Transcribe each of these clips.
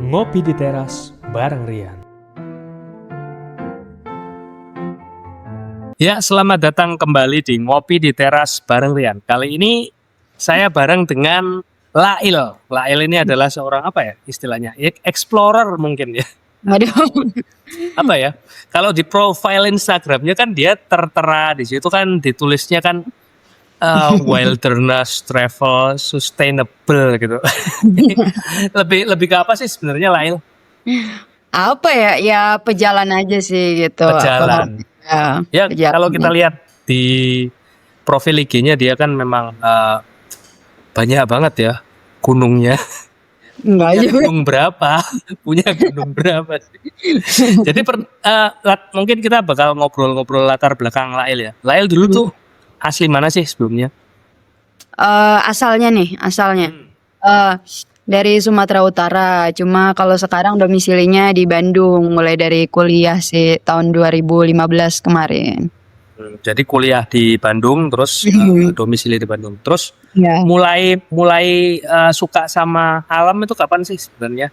Ngopi di teras bareng Rian. Ya, selamat datang kembali di Ngopi di Teras bareng Rian. Kali ini saya bareng dengan Lail. Lail ini adalah seorang apa ya istilahnya? Explorer mungkin ya. Waduh. Apa ya? Kalau di profile Instagramnya kan dia tertera di situ kan ditulisnya kan wilderness, travel, sustainable gitu. lebih ke apa sih sebenarnya Lail? Apa ya? Ya pejalan aja sih gitu. Pejalan. Ya, Pejalan. kalau kita lihat di profil IG-nya dia kan memang banyak banget ya gunungnya. Enggak Punya juga. gunung berapa? Punya gunung berapa sih? Jadi mungkin kita bakal ngobrol-ngobrol latar belakang Lail ya. Lail dulu tuh asli mana sih sebelumnya? Asalnya dari Sumatera Utara. Cuma kalau sekarang domisilinya di Bandung. Mulai dari kuliah sih tahun 2015 kemarin. Jadi kuliah di Bandung, terus domisili di Bandung. Terus Ya. mulai suka sama alam itu kapan sih sebenarnya?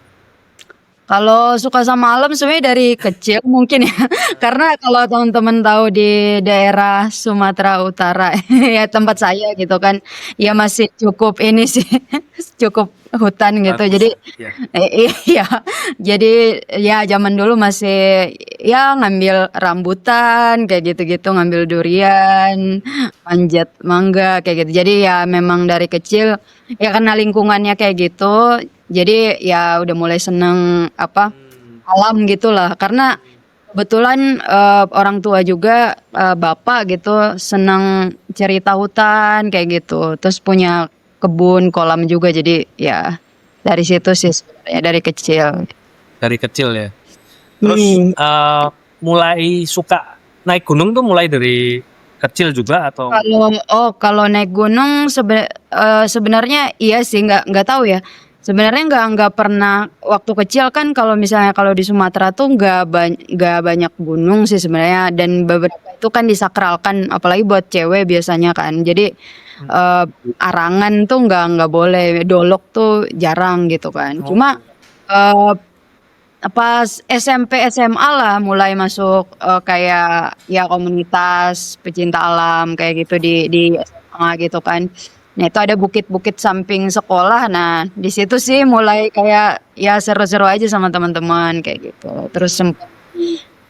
Kalau suka sama alam sebenarnya dari kecil mungkin ya. Karena kalau teman-teman tahu di daerah Sumatera Utara ya tempat saya gitu kan, ya masih cukup ini sih, cukup hutan gitu. Bagus. Jadi Ya. iya, jadi ya zaman dulu masih ya ngambil rambutan kayak gitu-gitu, ngambil durian, manjat mangga kayak gitu. Jadi ya memang dari kecil ya karena lingkungannya kayak gitu. Jadi ya udah mulai seneng alam gitulah. Karena kebetulan orang tua juga bapak gitu seneng cerita hutan kayak gitu. Terus punya kebun, kolam juga. Jadi ya dari situ sih sebenarnya dari kecil. Dari kecil ya. Terus mulai suka naik gunung tuh mulai dari kecil juga atau? Kalau naik gunung sebenarnya iya sih nggak tahu ya. Sebenarnya nggak pernah waktu kecil kan kalau misalnya kalau di Sumatera tuh nggak banyak gunung sih sebenarnya, dan beberapa itu kan disakralkan apalagi buat cewek biasanya kan. Jadi arangan tuh nggak boleh, dolok tuh jarang gitu kan. Cuma pas SMP SMA lah mulai masuk kayak ya komunitas pecinta alam kayak gitu di SMA gitu kan. Nah itu ada bukit-bukit samping sekolah. Nah di situ sih mulai kayak ya seru-seru aja sama teman-teman kayak gitu. Terus sempat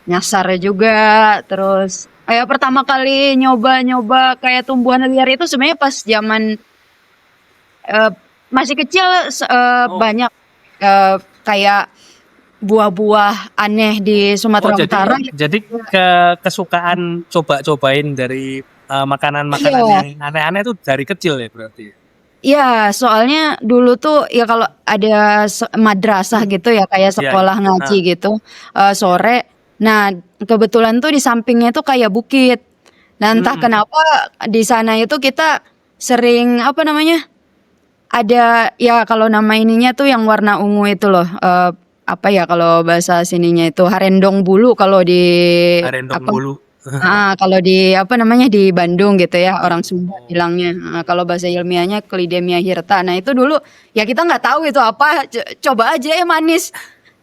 nyasar juga. Terus pertama kali nyoba-nyoba kayak tumbuhan liar itu sebenarnya pas zaman masih kecil, banyak kayak buah-buah aneh di Sumatera Utara. Jadi kesukaan coba-cobain dari makanan-makanan Iya. yang aneh-aneh itu dari kecil ya berarti. Iya, soalnya dulu tuh ya kalau ada madrasah gitu ya kayak Iya, sekolah iya. ngaji gitu sore. Nah, kebetulan tuh di sampingnya tuh kayak bukit. Nah, entah kenapa di sana itu kita sering ada ya kalau nama ininya tuh yang warna ungu itu loh. Apa ya kalau bahasa sininya itu harendong bulu kalau di Arendong bulu. kalau di di Bandung gitu ya orang Sunda bilangnya. Nah, kalau bahasa ilmiahnya Clidemia hirta. Nah itu dulu ya kita nggak tahu itu apa, coba aja manis.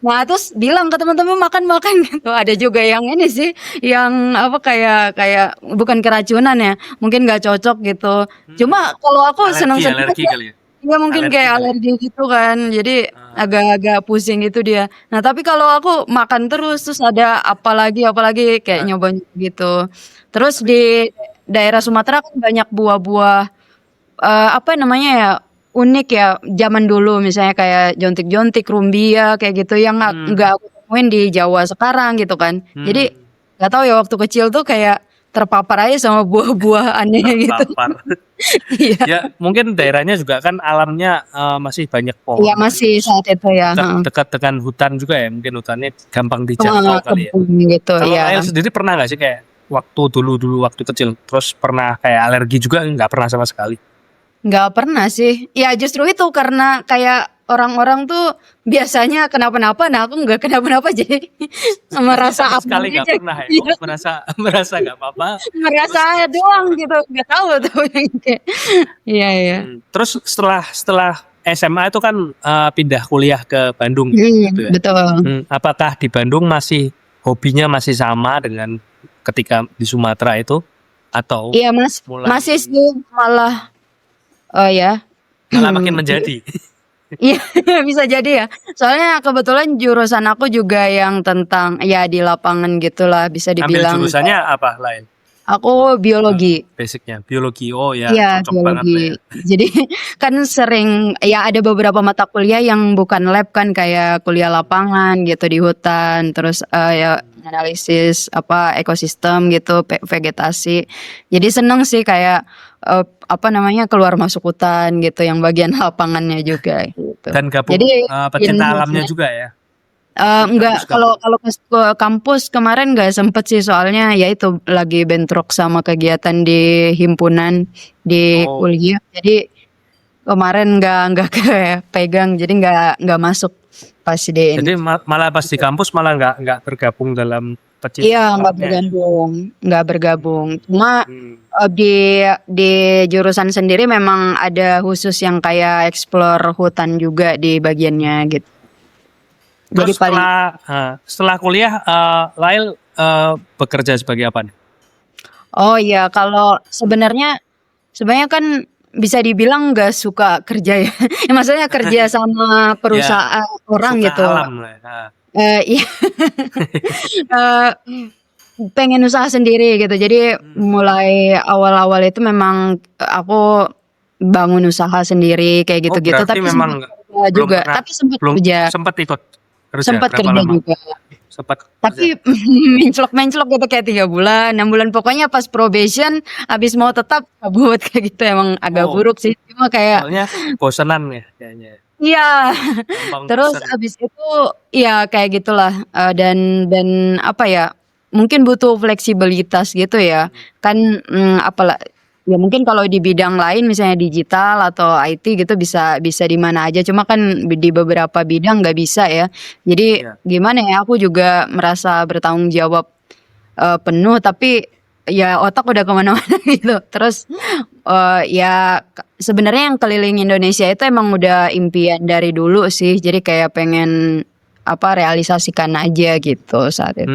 Nah terus bilang ke teman-teman makan-makan gitu. Ada juga yang ini sih, yang kayak bukan keracunan ya, mungkin nggak cocok gitu. Cuma kalau aku seneng-seneng Alergi aja. kali ya. Iya mungkin kayak alergi gitu kan, jadi agak-agak pusing gitu dia. Nah tapi kalau aku makan terus ada apalagi kayak nyoba gitu. Terus di daerah Sumatera kan banyak buah-buah unik ya zaman dulu, misalnya kayak jontik-jontik, rumbia kayak gitu yang nggak aku temuin di Jawa sekarang gitu kan. Jadi nggak tahu ya waktu kecil tuh kayak terpapar aja sama buah-buah aneh gitu. Terpapar. Iya. Ya mungkin daerahnya juga kan alamnya masih banyak pohon. Iya masih saat itu ya. Dekat dengan hutan juga ya, mungkin hutannya gampang dijangkau kali ya. Kebun gitu Kalau ya. Lail sendiri pernah nggak sih kayak waktu dulu waktu kecil terus pernah kayak alergi juga? Nggak pernah sama sekali. Nggak pernah sih. Ya justru itu karena kayak orang-orang tuh biasanya kenapa-napa, nah aku nggak kenapa-napa jadi merasa Sama aman sekali nggak aja. pernah ya. Iya, Merasa nggak apa-apa. merasa doang gitu, nggak tahu tuh yang kayak. Iya iya. Terus setelah SMA itu kan pindah kuliah ke Bandung gitu ya. Betul. Apakah di Bandung masih hobinya masih sama dengan ketika di Sumatera itu atau Iya mulai masih sih malah ya malah makin menjadi? iya bisa jadi ya. Soalnya kebetulan jurusan aku juga yang tentang ya di lapangan gitulah bisa Ambil dibilang. jurusannya apa lain? Aku biologi. Basicnya biologi. Oh ya, Iya cocok banget lah ya. biologi. Jadi kan sering ya ada beberapa mata kuliah yang bukan lab kan kayak kuliah lapangan gitu di hutan, terus ya analisis apa ekosistem gitu, vegetasi. Jadi seneng sih kayak apa namanya keluar masuk hutan gitu yang bagian lapangannya juga gitu. Dan gabung Jadi pecinta alamnya juga ya. enggak, kalau ke kampus kemarin nggak sempet sih soalnya ya itu lagi bentrok sama kegiatan di himpunan di Oh, kuliah. Jadi kemarin nggak pegang, jadi nggak masuk pas di ini. jadi malah pas di kampus malah nggak tergabung dalam pecinta Iya nggak alamnya ya. bergabung, nggak bergabung. Cuma Hmm. di jurusan sendiri memang ada khusus yang kayak explore hutan juga di bagiannya gitu. Jadi Terus paling setelah kuliah, Lail bekerja sebagai apa nih? oh iya kalau sebenarnya kan bisa dibilang nggak suka kerja ya. Ya maksudnya kerja sama Ya, perusahaan orang suka gitu. alam lah. Iya eh, pengen usaha sendiri gitu. Jadi mulai awal-awal itu memang aku bangun usaha sendiri kayak Oh, gitu-gitu. berarti Tapi memang sempat kerja belum juga. pernah, Tapi sempat belum kerja, sempat ikut kerja. sempat Berapa kerja lama? juga. Sempat kerja. Tapi menclok-menclok gitu kayak 3 bulan, 6 bulan. Pokoknya pas probation, habis mau tetap kabut kayak gitu. Emang agak Oh, buruk sih. Cuma kayak soalnya bosenan ya kayaknya. iya. Gampang Terus bosen. abis itu ya kayak gitulah dan apa ya mungkin butuh fleksibilitas gitu ya kan apalah ya mungkin kalau di bidang lain misalnya digital atau IT gitu bisa bisa di mana aja cuma kan di beberapa bidang nggak bisa ya jadi Ya. gimana ya aku juga merasa bertanggung jawab penuh tapi ya otak udah kemana-mana gitu terus ya sebenarnya yang keliling Indonesia itu emang udah impian dari dulu sih jadi kayak pengen apa realisasikan aja gitu saat itu.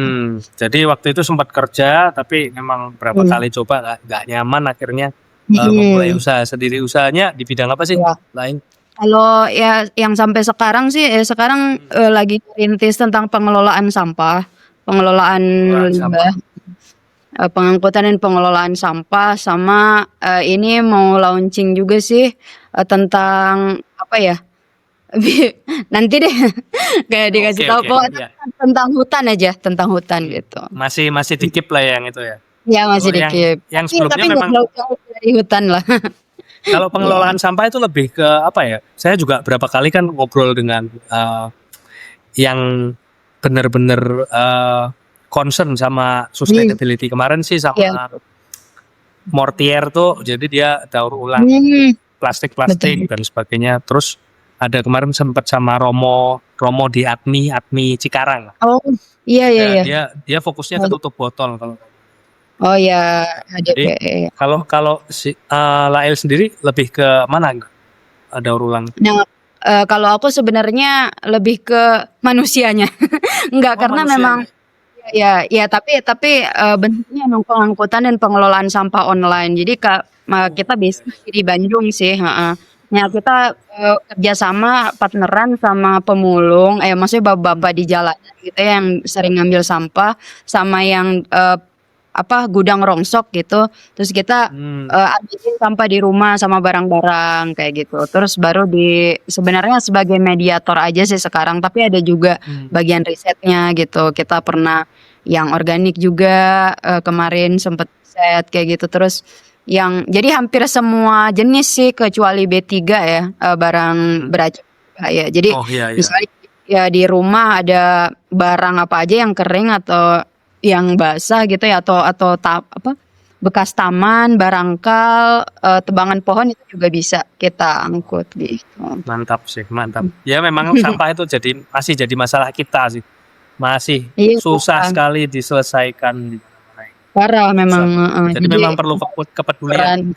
Jadi waktu itu sempat kerja, tapi memang berapa Hmm. kali coba nggak nyaman, akhirnya Hmm. memulai usaha sendiri. Usahanya di bidang apa sih? Ya. Lain? Kalau ya yang sampai sekarang sih sekarang lagi rintis tentang pengelolaan sampah, pengelolaan Pengelolaan limbah, pengangkutan dan pengelolaan sampah sama ini mau launching juga sih tentang apa ya? Nanti deh kayak dikasih Oke, tahu oke. pokoknya Ya. tentang hutan aja, tentang hutan gitu. Masih dikip lah yang itu ya. Ya masih Kalau dikit. yang Tapi sebelumnya nggak memang jauh-jauh dari hutan lah. kalau Ya. pengelolaan sampah itu lebih ke apa ya? Saya juga berapa kali kan ngobrol dengan yang benar-benar concern sama sustainability. Kemarin sih sama Ya. Mortier tuh, jadi dia daur ulang Hmm, plastik-plastik dan sebagainya. Terus ada kemarin sempat sama Romo di Atmi Cikarang. Oh, iya iya iya. Dia fokusnya ke tutup botol. Oh ya, Jadi HDPE. kalau si Lail sendiri lebih ke mana daur ulang? Nah, kalau aku sebenarnya lebih ke manusianya. Enggak, Oh, karena manusianya. memang ya tapi bentuknya memang pengangkutan dan pengelolaan sampah online. Jadi kita bisa di Bandung sih, heeh. Nah, kita kerjasama partneran sama pemulung, maksudnya bapak-bapak di jalanan gitu ya, yang sering ngambil sampah sama yang apa gudang rongsok gitu. Terus kita ambilin sampah di rumah sama barang-barang kayak gitu. Terus baru sebenarnya sebagai mediator aja sih sekarang, tapi ada juga bagian risetnya gitu. Kita pernah yang organik juga kemarin sempet riset kayak gitu. Terus jadi hampir semua jenis sih kecuali B3 ya barang beracun ya. Jadi Oh iya. misalnya ya di rumah ada barang apa aja yang kering atau yang basah gitu ya atau apa bekas taman, barangkal, tebangan pohon itu juga bisa kita angkut gitu. Mantap sih, mantap. Ya memang sampah itu masih jadi masalah kita sih. Masih Iya, susah kan. sekali diselesaikan. Parah memang. Jadi memang perlu kepedulian.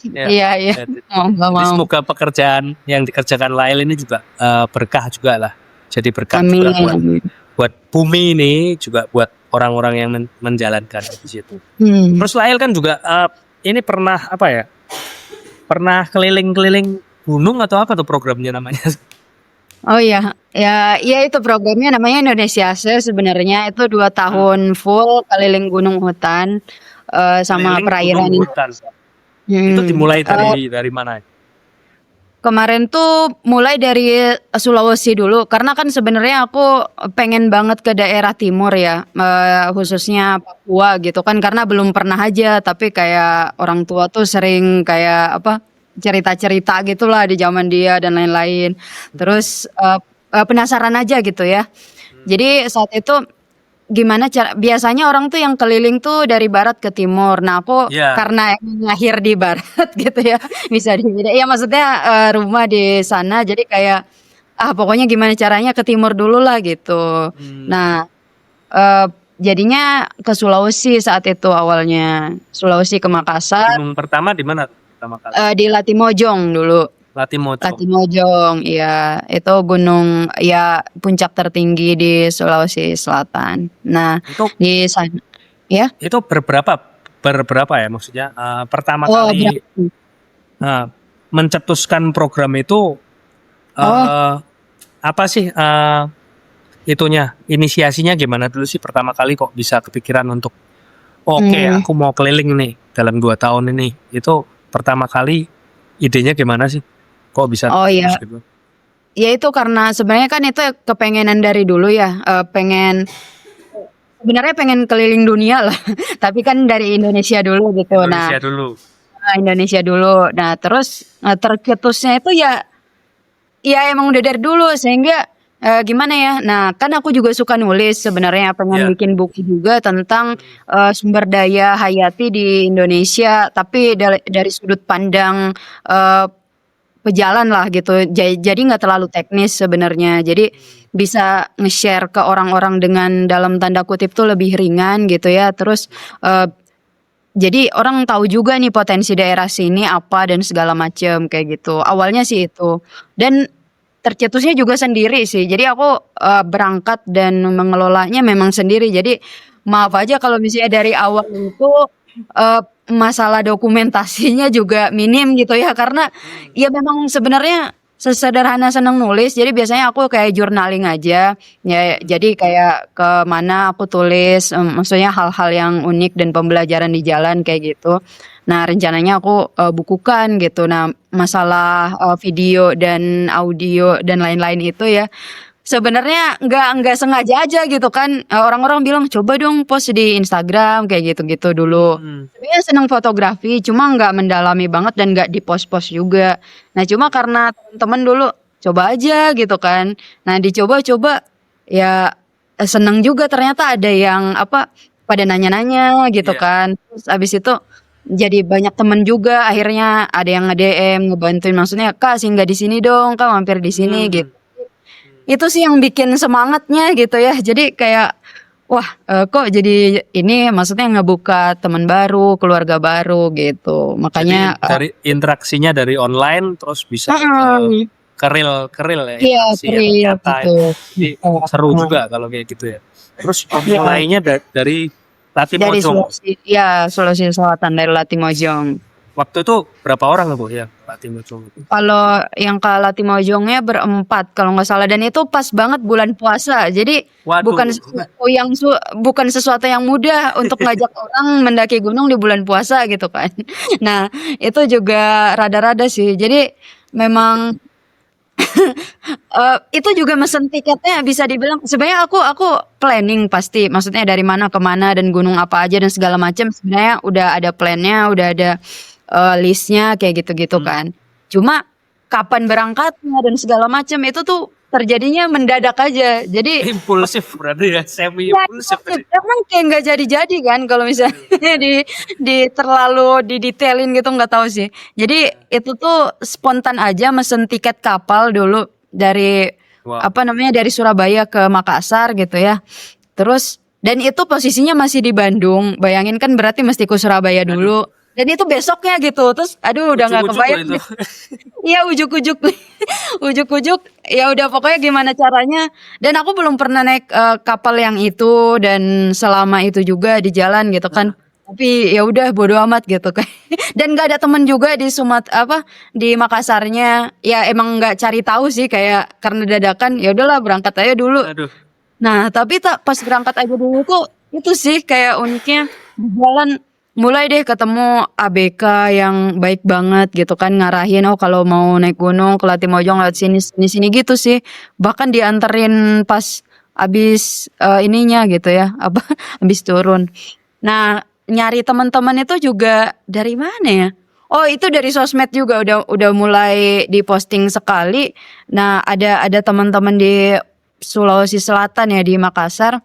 Ya. Iya, iya. Mau nggak Jadi mau. semoga pekerjaan yang dikerjakan Lail ini juga berkah juga lah. Jadi berkah Amin, juga buat amin. bumi ini, juga buat orang-orang yang menjalankan di situ. Hmm. Terus Lail kan juga ini pernah apa ya? Pernah keliling-keliling gunung atau apa tuh programnya namanya? Oh iya, ya, ya itu programnya namanya Indonesia sebenarnya itu 2 tahun full keliling gunung hutan sama Keliling gunung perairan hutan. Indonesia. Itu Hmm. dimulai dari mana? Kemarin tuh mulai dari Sulawesi dulu karena kan sebenarnya aku pengen banget ke daerah timur ya, khususnya Papua gitu kan karena belum pernah aja tapi kayak orang tua tuh sering kayak apa cerita-cerita gitulah di zaman dia dan lain-lain. Terus penasaran aja gitu ya. Jadi saat itu gimana cara biasanya orang tuh yang keliling tuh dari barat ke timur. Nah, aku Ya, karena emang lahir di barat gitu ya, bisa dibilang. Ya maksudnya rumah di sana jadi kayak pokoknya gimana caranya ke timur dulu lah gitu. Nah, eh, jadinya ke Sulawesi saat itu awalnya. Sulawesi ke Makassar, gunung pertama di mana pertama kali? di Latimojong dulu. Latimojong. Latimojong, iya itu gunung ya puncak tertinggi di Sulawesi Selatan. Nah, Itu di sana ya. itu berberapa ya maksudnya pertama Oh, kali mencetuskan program itu Oh, apa sih itunya inisiasinya gimana dulu sih pertama kali kok bisa kepikiran untuk oke hmm. aku mau keliling nih dalam 2 tahun ini itu pertama kali idenya gimana sih kok bisa Oh terus ya, gitu. ya itu karena sebenarnya kan itu kepengenan dari dulu ya, sebenarnya pengen keliling dunia lah, tapi kan dari Indonesia dulu gitu. Nah, Indonesia dulu. Indonesia dulu. Nah, terus tercetusnya itu ya ya emang udah dari dulu sehingga gimana ya? Nah, kan aku juga suka nulis sebenarnya pengen Ya. bikin buku juga tentang sumber daya hayati di Indonesia, tapi dari sudut pandang eh, pejalan lah gitu. Jadi nggak terlalu teknis sebenarnya. Jadi bisa nge-share ke orang-orang dengan dalam tanda kutip tuh lebih ringan gitu ya. Terus eh, jadi orang tahu juga nih potensi daerah sini apa dan segala macam kayak gitu. Awalnya sih itu. Dan tercetusnya juga sendiri sih. Jadi aku berangkat dan mengelolanya memang sendiri. Jadi maaf aja kalau misalnya dari awal itu masalah dokumentasinya juga minim gitu ya karena ya memang sebenarnya sesederhana seneng nulis. Jadi biasanya aku kayak journaling aja. Ya jadi kayak ke mana aku tulis maksudnya hal-hal yang unik dan pembelajaran di jalan kayak gitu. Nah, rencananya aku bukukan gitu. Nah, masalah video dan audio dan lain-lain itu ya sebenarnya nggak sengaja aja gitu kan. Orang-orang bilang coba dong post di Instagram kayak gitu-gitu dulu. Sebenarnya senang fotografi, cuma nggak mendalami banget dan nggak di-post-post juga. Nah, cuma karena teman-teman dulu coba aja gitu kan. Nah, dicoba-coba ya seneng juga ternyata ada yang apa pada nanya-nanya gitu Iya. kan. Terus abis itu jadi banyak temen juga akhirnya ada yang nge-DM ngebantuin maksudnya Kak singgah di sini dong Kak mampir di sini gitu. Itu sih yang bikin semangatnya gitu ya. Jadi kayak wah kok jadi ini maksudnya ngebuka teman baru, keluarga baru gitu. Jadi Makanya dari interaksinya dari online terus bisa ke real ya iya interaksi yang real nyata gitu. itu. Jadi seru juga kalau kayak gitu ya. Terus mulainya dari Dari Latimojong. Sulawesi, ya Sulawesi Selatan dari Latimojong. Waktu itu berapa orang Bu ya Latimojong itu? Kalau yang ke Latimojongnya berempat kalau nggak salah dan itu pas banget bulan puasa. Jadi Waduh. bukan sesuatu yang mudah untuk ngajak orang mendaki gunung di bulan puasa gitu kan. Nah, itu juga rada-rada sih. Jadi memang itu juga mesen tiketnya bisa dibilang sebenarnya aku planning pasti maksudnya dari mana ke mana dan gunung apa aja dan segala macam sebenarnya udah ada plannya, udah ada listnya kayak gitu-gitu kan. Cuma kapan berangkatnya dan segala macam itu tuh terjadinya mendadak aja. Jadi Impulsif berarti ya, semi ya, impulsif tadi. emang kayak nggak jadi-jadi kan kalau misalnya di terlalu didetailin gitu nggak tahu sih. Jadi itu tuh spontan aja mesen tiket kapal dulu dari Wow. apa namanya dari Surabaya ke Makassar gitu ya. Terus dan itu posisinya masih di Bandung. Bayangin kan berarti mesti ke Surabaya dulu. Dan itu besoknya gitu. Terus aduh udah nggak Ujuk-ujuk loh kebayang itu. deh. Iya ujuk-ujuk ujuk-ujuk ya udah pokoknya gimana caranya. Dan aku belum pernah naik kapal yang itu dan selama itu juga di jalan gitu kan. Tapi ya udah bodo amat gitu kan. Dan nggak ada temen juga di di Makassarnya. Ya emang nggak cari tahu sih kayak karena dadakan ya udahlah berangkat aja dulu. Aduh. Nah, tapi pas berangkat aja dulu tuh itu sih kayak uniknya di jalan mulai deh ketemu ABK yang baik banget gitu kan ngarahin oh kalau mau naik gunung ke Latimojong lewat sini sini sini gitu sih. Bahkan dianterin pas abis ininya gitu ya, apa abis turun. Nah, nyari teman-teman itu juga dari mana ya? Oh, itu dari sosmed juga udah mulai diposting sekali. Nah, ada teman-teman di Sulawesi Selatan ya di Makassar.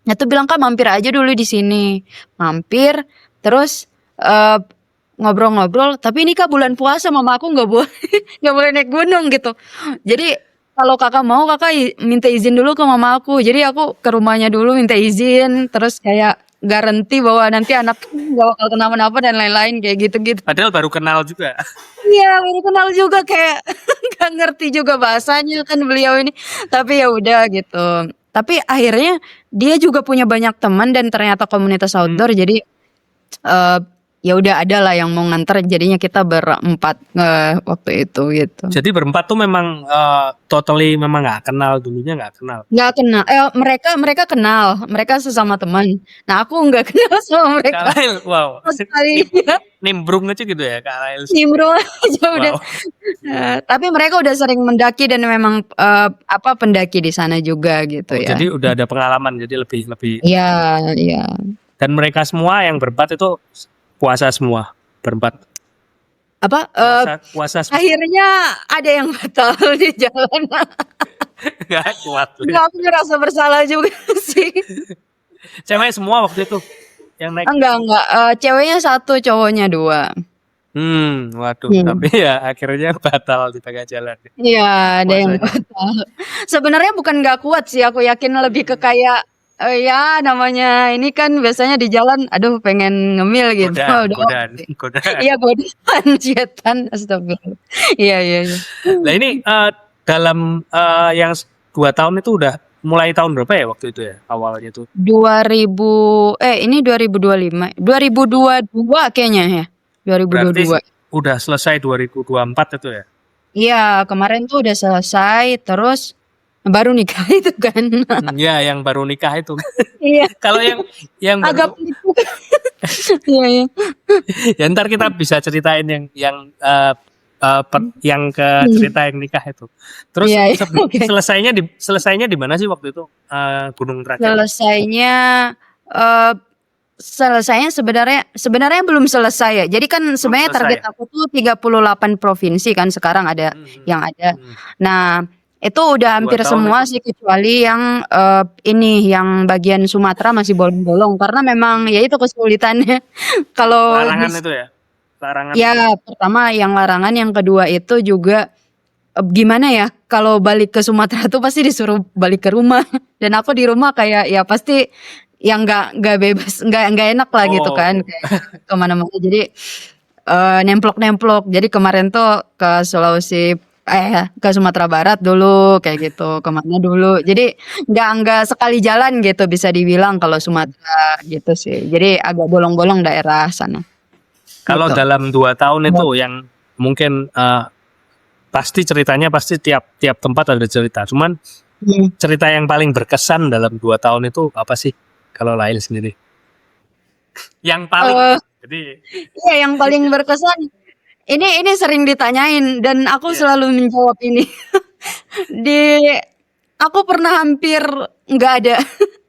Itu bilang Kak mampir aja dulu di sini. Mampir terus eh, ngobrol-ngobrol. Tapi ini Kak bulan puasa mama aku nggak boleh nggak boleh naik gunung gitu. Jadi kalau kakak mau kakak minta izin dulu ke mama aku. Jadi aku ke rumahnya dulu minta izin. Terus kayak garansi bahwa nanti anak nggak bakal kenapa-napa dan lain-lain kayak gitu-gitu. Padahal baru kenal juga. Iya, baru kenal juga kayak nggak ngerti juga bahasanya kan beliau ini. Tapi ya udah gitu. Tapi akhirnya dia juga punya banyak teman dan ternyata komunitas outdoor. Jadi eh ya udah ada lah yang mau nganter. Jadinya kita berempat waktu itu gitu. Jadi berempat tuh memang totally memang nggak kenal, dulunya nggak kenal. Nggak kenal. Mereka kenal. Mereka sesama teman. Nah aku nggak kenal sama Kak mereka Lail, wow. sama sekali. Ya, Nimbrung aja gitu ya Kak Lail. nimbrung aja udah. Wow. Tapi mereka udah sering mendaki dan memang pendaki di sana juga gitu Oh, ya. jadi udah ada pengalaman, jadi lebih. Iya, iya. Dan mereka semua yang berempat itu puasa semua, berempat. Apa? Puasa semua. Akhirnya ada yang batal di jalan. Nggak kuat. Nggak, aku ngerasa bersalah juga sih. Cewek semua waktu itu yang naik. Enggak. Ceweknya 1, cowoknya 2. Waduh, tapi ya akhirnya batal di tengah jalan. Iya, ada yang Puasanya. batal. Sebenarnya bukan nggak kuat sih, aku yakin lebih ke kayak ya namanya ini kan biasanya di jalan, aduh pengen ngemil gitu. Godaan. Iya godaan setan, astagfirullah. Iya. Nah ini dalam yang 2 tahun itu udah mulai tahun berapa ya waktu itu ya awalnya tuh? 2000 ini 2025, 2022 kayaknya ya. Berarti 2022. udah selesai 2024 itu ya? Iya, kemarin tuh udah selesai, terus baru nikah itu kan. Iya, yang baru nikah itu. Iya, Kalau yang agak baru, pelit juga. Iya. ya ntar kita bisa ceritain yang cerita yang nikah itu. Terus Iya, oke. selesainya di mana sih waktu itu gunung terakhir? Selesainya sebenarnya belum selesai ya. Jadi kan sebenarnya selesai target ya? aku tuh 38 provinsi kan sekarang ada yang ada. Nah, itu udah 2 hampir tahun semua sih kecuali yang ini yang bagian Sumatera masih bolong-bolong karena memang ya itu kesulitannya. Kalau Larangan itu ya? Larangan. ya pertama yang larangan, yang kedua itu juga gimana ya kalau balik ke Sumatera tuh pasti disuruh balik ke rumah dan aku di rumah kayak ya pasti yang nggak bebas nggak enak lah gitu kan kayak kemana-mana jadi nemplok-nemplok. Jadi kemarin tuh ke ke Sumatera Barat dulu kayak gitu, kemana dulu. Jadi nggak sekali jalan gitu bisa dibilang kalau Sumatera gitu sih. Jadi agak bolong-bolong daerah sana. Kalau Gitu. dalam 2 tahun itu yang mungkin pasti ceritanya pasti tiap tempat ada cerita. Cuman cerita yang paling berkesan dalam 2 tahun itu apa sih? Kalau Lail sendiri. Yang paling. Jadi Iya yang paling berkesan. Ini sering ditanyain dan aku selalu menjawab ini. Aku pernah hampir nggak ada,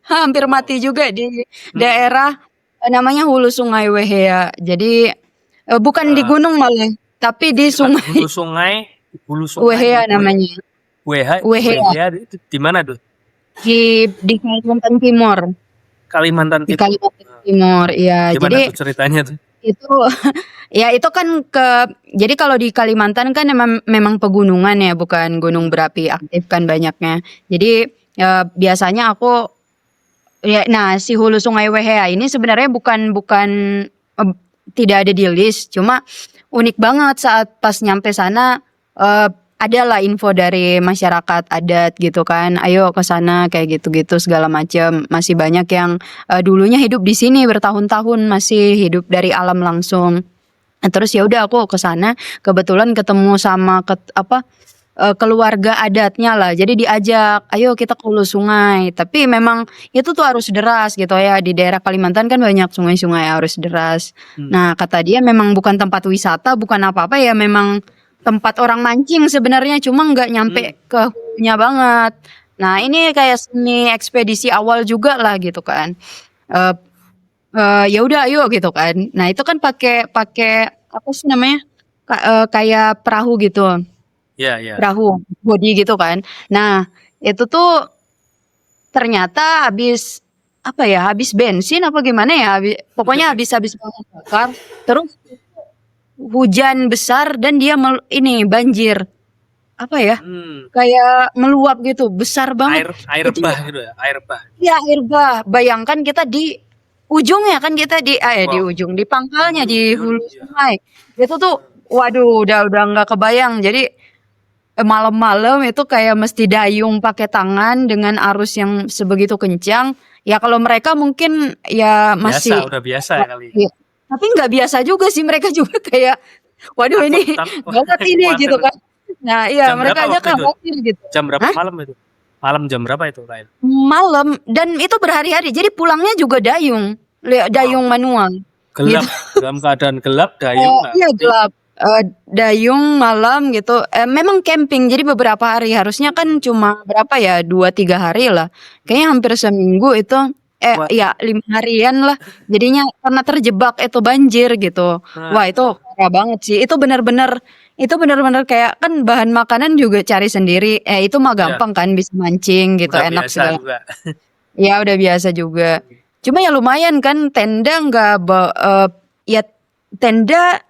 hampir mati juga di daerah namanya Hulu Sungai Wehea. Jadi bukan di gunung malah, tapi di sungai Hulu Sungai Wehea namanya. Wehea itu di mana tuh? Di Kalimantan Timur. Kalimantan Di Timur. Kalimantan Timur, iya. Gimana Jadi tuh ceritanya tuh? itu ya itu kan jadi kalau di Kalimantan kan memang pegunungan ya, bukan gunung berapi aktif kan banyaknya. Jadi biasanya aku ya nah si Hulu Sungai Wehea ini sebenarnya bukan tidak ada di list, cuma unik banget saat pas nyampe sana, adalah info dari masyarakat adat gitu kan, "Ayo ke sana," kayak gitu-gitu segala macam. Masih banyak yang, dulunya hidup di sini bertahun-tahun, masih hidup dari alam langsung. Nah, terus ya udah aku ke sana, kebetulan ketemu sama keluarga adatnya lah. Jadi diajak, "Ayo kita ke hulu sungai." Tapi memang itu tuh arus deras gitu ya, di daerah Kalimantan kan banyak sungai-sungai arus deras. Nah, kata dia memang bukan tempat wisata, bukan apa-apa ya, memang tempat orang mancing sebenarnya, cuma nggak nyampe ke hulunya banget. Nah, ini kayak semi ekspedisi awal juga lah gitu kan. Eee ya udah ayo gitu kan. Nah, itu kan pakai pakai apa sih namanya, kayak perahu gitu. Iya, iya. Perahu, bodi gitu kan. Nah, itu tuh ternyata habis bensin apa gimana ya, pokoknya habis bahan bakar, terus hujan besar dan dia banjir. Apa ya, Hmm. kayak meluap gitu, besar banget. Air Itu bah gitu ya, air bah. iya, air bah. Bayangkan kita di ujungnya kan, kita di Wow. ujung, di pangkalnya, di Buyur, hulu iya. sungai. Itu tuh waduh udah nggak kebayang. Jadi malam-malam itu kayak mesti dayung pakai tangan dengan arus yang sebegitu kencang. Ya kalau mereka mungkin ya masih Udah biasa kali. iya, tapi nggak biasa juga sih, mereka juga kayak, "Waduh ini Takut gawat ini," gitu khawatir. kan. Nah iya, Jam berapa mereka aja waktu itu? khawatir gitu. Jam berapa Hah? malam itu? Malam jam berapa itu, Lail? Malam, dan itu berhari-hari, jadi pulangnya juga dayung, Wow. dayung manual, gitu. Gelap, dalam keadaan gelap, dayung nggak Iya ngerti. gelap, dayung malam gitu, memang camping jadi beberapa hari, harusnya kan cuma berapa ya, 2, 3 hari lah, kayaknya hampir seminggu itu, Wah, ya 5 harian lah, jadinya karena terjebak itu banjir gitu. Wah nah, itu parah banget sih, itu bener-bener kayak kan bahan makanan juga cari sendiri, itu mah ya gampang kan, bisa mancing gitu, udah enak biasa segala, juga. ya udah biasa juga. Cuma ya lumayan kan, tenda nggak ya tenda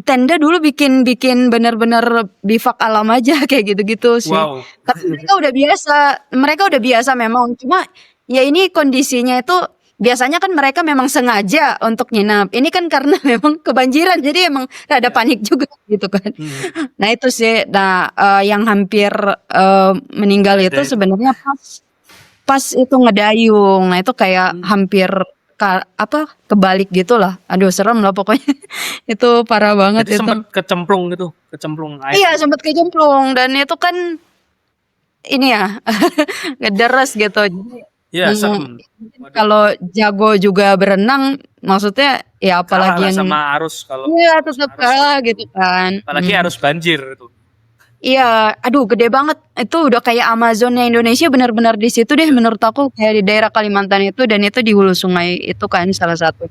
tenda dulu bikin bikin bener-bener bivak alam aja kayak gitu-gitu sih. Wow. Tapi mereka udah biasa memang, cuma ya ini kondisinya itu biasanya kan mereka memang sengaja untuk nginap. Ini kan karena memang kebanjiran jadi emang rada Ya. panik juga gitu kan. Hmm. Nah itu sih. Nah, yang hampir, meninggal Ada itu itu. sebenarnya pas itu ngedayung. Nah itu kayak Hmm. hampir kebalik gitulah. Aduh serem lah pokoknya. Itu parah banget Jadi itu. sempat kecemplung air. Iya sempat kejemplung, dan itu kan ini ya ngederes gitu. Jadi Iya, serem. Waduh, kalau jago juga berenang, maksudnya ya kalah apalagi lah yang sama arus kalau iya arus tetap arus. kalah gitu kan. Apalagi arus banjir itu. Iya, aduh gede banget. Itu udah kayak Amazonnya Indonesia, benar-benar di situ deh Iya. menurut aku, kayak di daerah Kalimantan itu, dan itu di hulu sungai itu kan salah satu.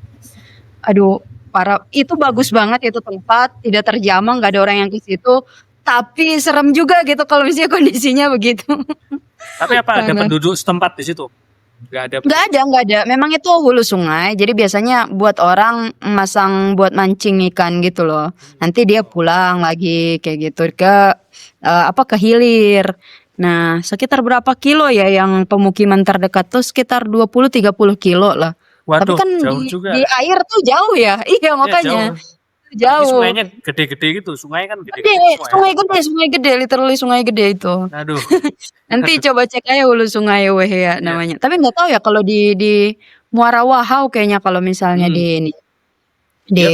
Aduh, parah. Itu bagus banget itu tempat, tidak terjamah, nggak ada orang yang ke situ. Tapi serem juga gitu kalau misalnya kondisinya begitu. Tapi apa ada Karena penduduk setempat di situ? Nggak ada. nggak ada. Memang itu hulu sungai. Jadi biasanya buat orang masang buat mancing ikan gitu loh. Nanti dia pulang lagi kayak gitu ke hilir. Nah, sekitar berapa kilo ya yang pemukiman terdekat tuh, sekitar 20-30 kilo lah. Tapi Waduh, kan jauh di juga. air tuh jauh ya. Iya Iya, makanya jauh. Apalagi jauh. sungainya gede-gede gitu. Sungai kan Gede, gede-gede semua ya. sungai gede, literally sungai gede itu. Aduh. Nanti coba cek aja hulu sungai Wehea Iya. namanya. Tapi nggak tahu ya kalau di Muara Wahau kayaknya, kalau misalnya Hmm. di ini Ya, di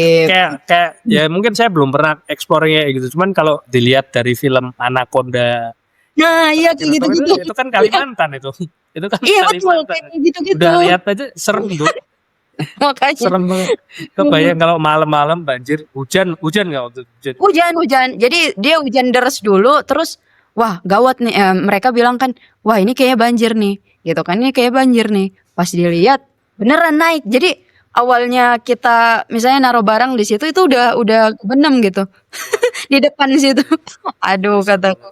kayak ya mungkin saya belum pernah explore kayak gitu. Cuman kalau dilihat dari film Anaconda, nah iya kayak Krakatau gitu-gitu. itu kan Kalimantan itu. Itu kan Iya betul, Kalimantan. kayak gitu-gitu. Udah lihat aja serem tuh. Makanya Serem banget. Kebayang kalau malam-malam banjir, hujan nggak waktu itu? hujan. Jadi dia hujan deras dulu, terus wah gawat nih. Mereka bilang kan, wah ini kayaknya banjir nih, gitu kan? Ini kayak banjir nih. Pas dilihat beneran naik. Jadi awalnya kita misalnya naruh barang di situ itu udah benem gitu di depan situ. Aduh kataku,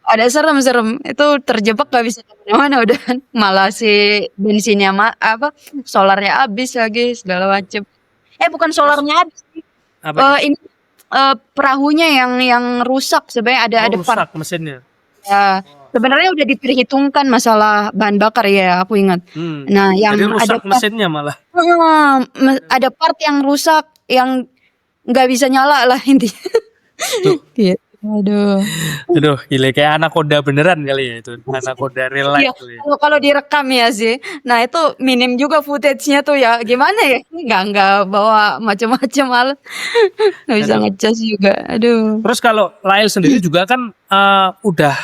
ada serem itu, terjebak gak bisa kemana-mana udah, malah si bensinnya solarnya habis lagi segala macem. Bukan Terus solarnya habis, apa itu? ini perahunya yang rusak sebenarnya, ada part Rusak mesinnya. ya. Sebenarnya udah diperhitungkan masalah bahan bakar ya, aku ingat. Nah, Jadi yang ada rusak mesinnya malah. ada part yang rusak, yang nggak bisa nyala lah intinya. Tuh. Gitu. Aduh. Aduh, gile kayak anaconda beneran kali ya itu. Anaconda real life Iya, tuh ya. kalau direkam ya sih. Nah itu minim juga footage-nya tuh ya. Gimana ya? Nggak bawa macam-macam alat. Nggak bisa Aduh. ngecas juga. Aduh. Terus kalau Lail sendiri juga kan udah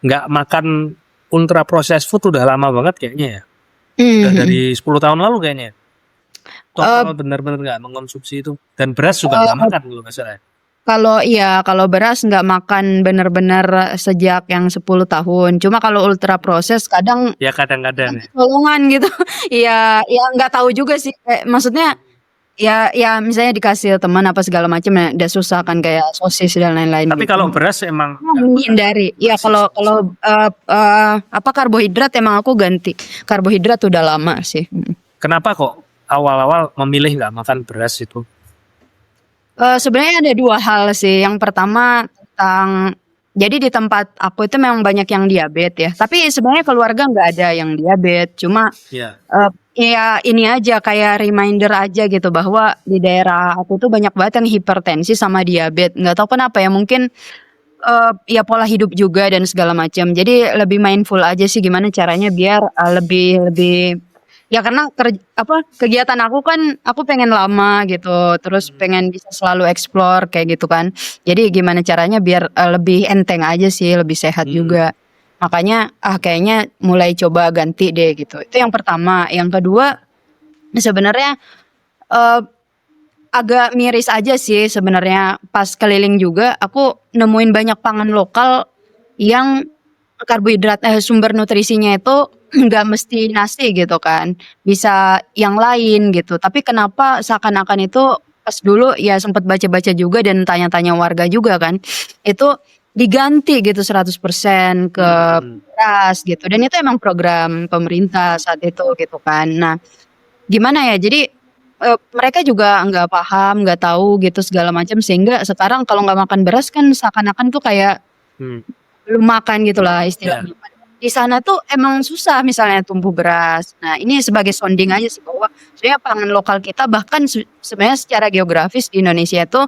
nggak makan ultra processed food udah lama banget kayaknya ya. Udah dari 10 tahun lalu kayaknya. Total benar-benar nggak mengkonsumsi itu. Dan beras juga nggak makan kalau nggak salah. Kalau beras nggak makan benar-benar sejak yang 10 tahun. Cuma kalau ultra proses kadang Ya kadang-kadang ya. colongan gitu. Ya nggak tahu juga sih. Maksudnya ya misalnya dikasih teman apa segala macam ya udah susah kan kayak sosis dan lain-lain. Tapi gitu. kalau beras emang menghindari. Ya kalau apa karbohidrat emang aku ganti. Karbohidrat udah lama sih. kenapa kok awal-awal memilih nggak makan beras itu? Sebenarnya ada 2 hal sih. Yang pertama tentang jadi di tempat aku itu memang banyak yang diabetes ya. Tapi sebenarnya keluarga nggak ada yang diabetes. Cuma Iya. ya ini aja kayak reminder aja gitu bahwa di daerah aku tuh banyak banget yang hipertensi sama diabetes. Nggak tahu kenapa ya mungkin ya pola hidup juga dan segala macam. Jadi lebih mindful aja sih gimana caranya biar lebih ya karena kegiatan aku kan aku pengen lama gitu, terus pengen bisa selalu explore kayak gitu kan. Jadi gimana caranya biar lebih enteng aja sih, lebih sehat juga. Makanya kayaknya mulai coba ganti deh gitu. Itu yang pertama. Yang kedua sebenarnya agak miris aja sih sebenarnya pas keliling juga aku nemuin banyak pangan lokal yang karbohidrat sumber nutrisinya itu nggak mesti nasi gitu kan, bisa yang lain gitu. Tapi kenapa seakan-akan itu pas dulu ya sempat baca-baca juga dan tanya-tanya warga juga kan, itu diganti gitu 100% ke beras gitu. Dan itu emang program pemerintah saat itu gitu kan. Nah, gimana ya? Jadi mereka juga nggak paham, nggak tahu gitu segala macam sehingga sekarang kalau nggak makan beras kan seakan-akan tuh kayak belum makan gitulah istilahnya. Di sana tuh emang susah misalnya tumbuh beras. Nah ini sebagai sounding aja sih bahwa sebenarnya pangan lokal kita bahkan sebenarnya secara geografis di Indonesia itu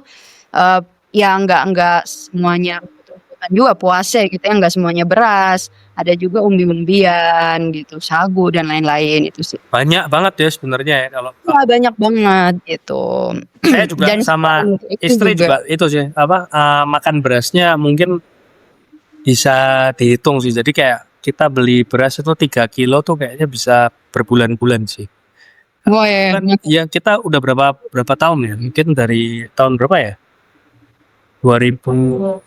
ya nggak semuanya rebutan juga puase gitu ya, nggak semuanya beras. Ada juga umbi-umbian gitu, sagu dan lain-lain itu sih. Banyak banget ya sebenarnya ya kalau Wah, banyak banget gitu. saya juga Dan sama istri juga itu sih makan berasnya mungkin bisa dihitung sih. Jadi kayak kita beli beras itu 3 kilo tuh kayaknya bisa berbulan-bulan sih. Wah, ya. Ya kita udah berapa tahun ya? Mungkin dari tahun berapa ya? 2021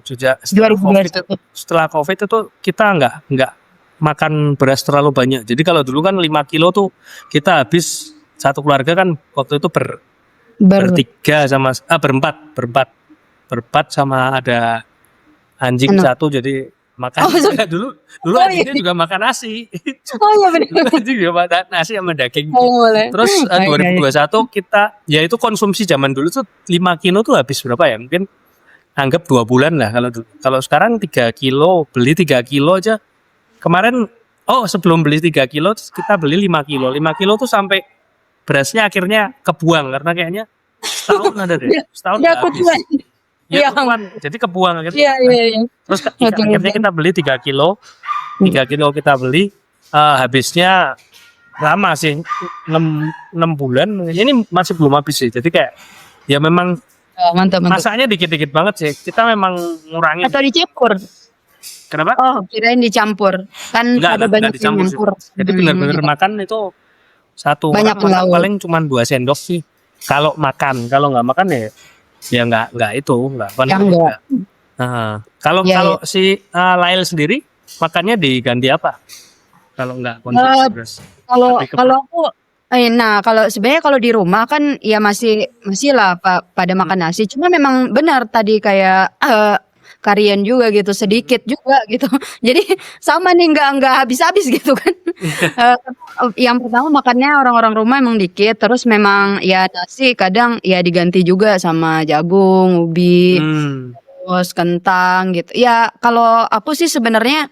sejak setelah COVID itu kita nggak makan beras terlalu banyak. Jadi kalau dulu kan 5 kilo tuh kita habis satu keluarga kan waktu itu bertiga sama berempat sama ada anjing satu jadi makan dulu anjingnya juga makan nasi. Oh iya benar. Anjing juga makan nasi sama daging. Boleh. Terus 2021 kita ya itu konsumsi zaman dulu tuh 5 kilo tuh habis berapa ya? Mungkin anggap 2 bulan lah kalau sekarang 3 kilo beli 3 kilo aja. Kemarin sebelum beli 3 kilo kita beli 5 kilo. 5 kilo tuh sampai berasnya akhirnya kebuang karena kayaknya setahun ada deh. Setahun Ya, habis. Ya, jadi kebuang akhirnya. Iya. Terus akhirnya kita beli 3 kilo. 3 kilo kita beli habisnya lama sih 6 bulan. Ini masih belum habis sih. Jadi kayak ya memang mantap. masaknya dikit-dikit banget sih. Kita memang ngurangin. Atau dicampur. Kenapa? Oh, kirain dicampur. Kan ada banyak yang nyampur. Jadi benar-benar makan itu satu banyak orang paling cuma 2 sendok sih. Kalau makan, kalau nggak makan ya nggak itu nggak. Kalau si Lail sendiri makannya diganti apa? Kalau nggak konsumsi beras. Kalau aku kalau sebenarnya kalau di rumah kan ya masih lah pada makan nasi. Cuma memang benar tadi kayak karian juga gitu sedikit juga gitu. Jadi sama nih nggak habis-habis gitu kan. Yang pertama makannya orang-orang rumah emang dikit, terus memang ya nasi kadang ya diganti juga sama jagung, ubi, terus kentang gitu. Ya kalau aku sih sebenarnya